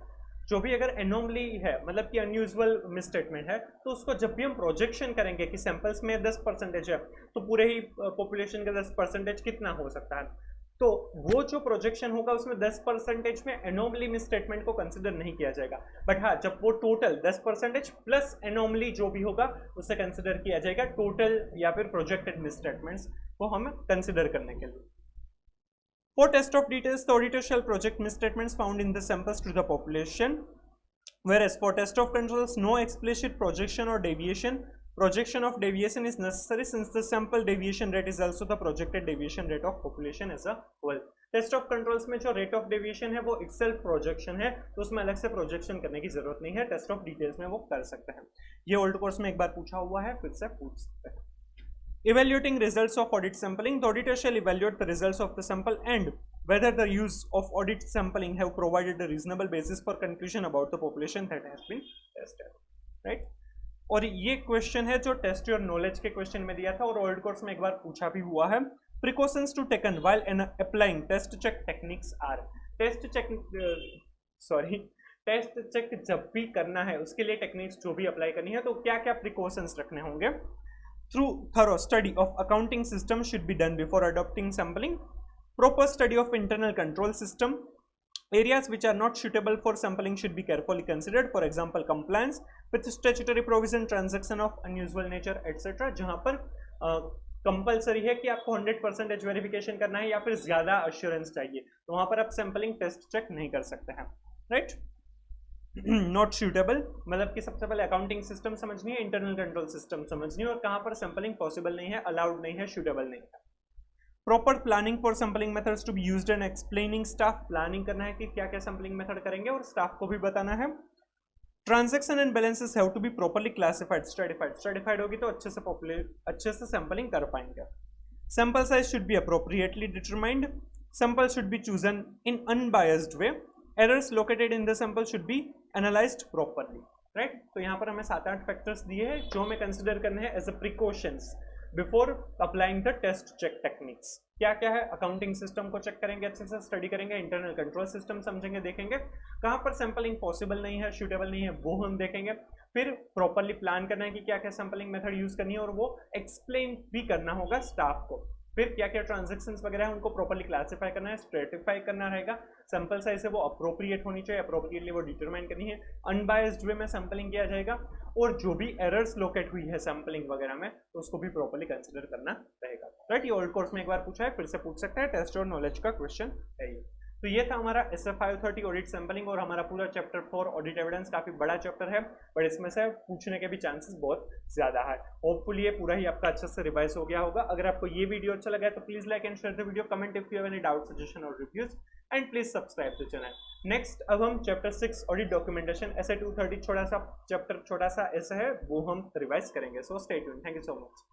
जो भी अगर anomaly है मतलब कि unusual misstatement है तो उसको जब भी हम projection करेंगे कि samples में 10% है तो पूरे ही population का 10% कितना हो सकता है, तो वो जो प्रोजेक्शन होगा उसमें 10% में एनोमली मिसस्टेटमेंट को कंसिडर नहीं किया जाएगा. बट हाँ, जब वो टोटल 10% प्लस एनोमली जो भी होगा उसे कंसिडर किया जाएगा टोटल या फिर प्रोजेक्टेड मिसस्टेटमेंट्स को हम कंसिडर करने के लिए. For test of details the auditor shall project misstatements found in the samples to the population, whereas for test of controls no explicit projection or deviation. Projection of deviation is necessary since the sample deviation rate is also the projected deviation rate of population as a whole. Test of controls में जो rate of deviation है वो itself projection है तो उसमें अलग से projection करने की जरूरत नहीं है, टेस्ट ऑफ डिटेल्स में वो कर सकते हैं. ये ओल्ड कोर्स में एक बार पूछा हुआ है, फिर से पूछ सकते हैं. Evaluating results of audit sampling, the auditor shall evaluate the results of the sample and whether the use of audit sampling have provided a reasonable basis for conclusion about the population that has been tested, right? और ये question है जो test your knowledge के question में दिया था और old course में एक बार पूछा भी हुआ है. Precautions to taken while applying test check techniques are. Test check जब भी करना है उसके लिए टेक्निक्स जो भी अप्लाई करनी है तो क्या क्या प्रिकॉशंस रखने होंगे. Through thorough study of accounting system should be done before adopting sampling. Proper study of internal control system. Areas which are not suitable for sampling should be carefully considered. For example, compliance with statutory provision, transaction of unusual nature, etc. जहां पर compulsory है कि आपको 100% verification करना है या फिर ज्यादा अश्योरेंस चाहिए, तो वहां पर आप सैंपलिंग टेस्ट चेक नहीं कर सकते हैं, राइट. नॉट सूटेबल मतलब कि सबसे पहले अकाउंटिंग सिस्टम समझनी है, इंटरनल कंट्रोल सिस्टम समझनी है, और कहां पर सैंपलिंग पॉसिबल नहीं है, अलाउड नहीं है, सूटेबल नहीं है. Proper planning for sampling methods to be used and explaining staff. Planning करना है कि क्या क्या सैंपलिंग मेथड करेंगे और स्टाफ को भी बताना है. Transaction and balances have to be properly classified, stratified होगी तो अच्छे से सैंपलिंग कर पाएंगे. Sample size should be appropriately determined. Sample should be chosen in unbiased way. Errors located in the sample should be analysed properly, right. तो यहाँ पर हमें 7-8 फैक्टर्स दिए हैं जो हमें कंसिडर करने हैं as a precautions before applying the test check techniques. क्या क्या है, अकाउंटिंग सिस्टम को चेक करेंगे, अच्छे से स्टडी करेंगे, इंटरनल कंट्रोल सिस्टम समझेंगे, देखेंगे कहाँ पर सैंपलिंग पॉसिबल नहीं है, सूटेबल नहीं है, वो हम देखेंगे. फिर प्रॉपरली प्लान करना है कि क्या क्या सैंपलिंग मेथड यूज करनी है और वो एक्सप्लेन भी करना होगा स्टाफ को. फिर क्या क्या ट्रांजेक्शन्स वगैरह है उनको प्रॉपरली क्लासीफाई करना है, स्ट्रेटिफाई करना रहेगा. सैंपल साइज है वो अप्रोप्रिएट होनी चाहिए, अप्रोप्रिएटली वो डिटरमाइन करनी है. अनबायस्ड वे में सैंपलिंग किया जाएगा और जो भी एरर्स लोकेट हुई है सैंपलिंग वगैरह में तो उसको भी प्रॉपरली कंसिडर करना रहेगा, राइट. ये ओल्ड कोर्स में एक बार पूछा है, फिर से पूछ सकते हैं, टेस्ट और नॉलेज का क्वेश्चन है ये. तो ये था हमारा SF 530 ऑडिट सैंपलिंग और हमारा पूरा चैप्टर 4 ऑडिट एविडेंस. काफी बड़ा चैप्टर है बट इसमें से पूछने के भी चांसेस बहुत ज्यादा है. होपफुली ये पूरा ही आपका अच्छे से रिवाइज हो गया होगा. अगर आपको ये वीडियो अच्छा लगा है तो please like and share the video, comment if you have any doubt, suggestion or reviews, and please subscribe the channel. Next अब हम चैप्टर 6 ऑडिट डॉक्यूमेंटेशन ऐसे 230 छोटा सा चैप्टर, छोटा सा ऐसा है वो हम रिवाइज करेंगे. So stay tuned. Thank you so much.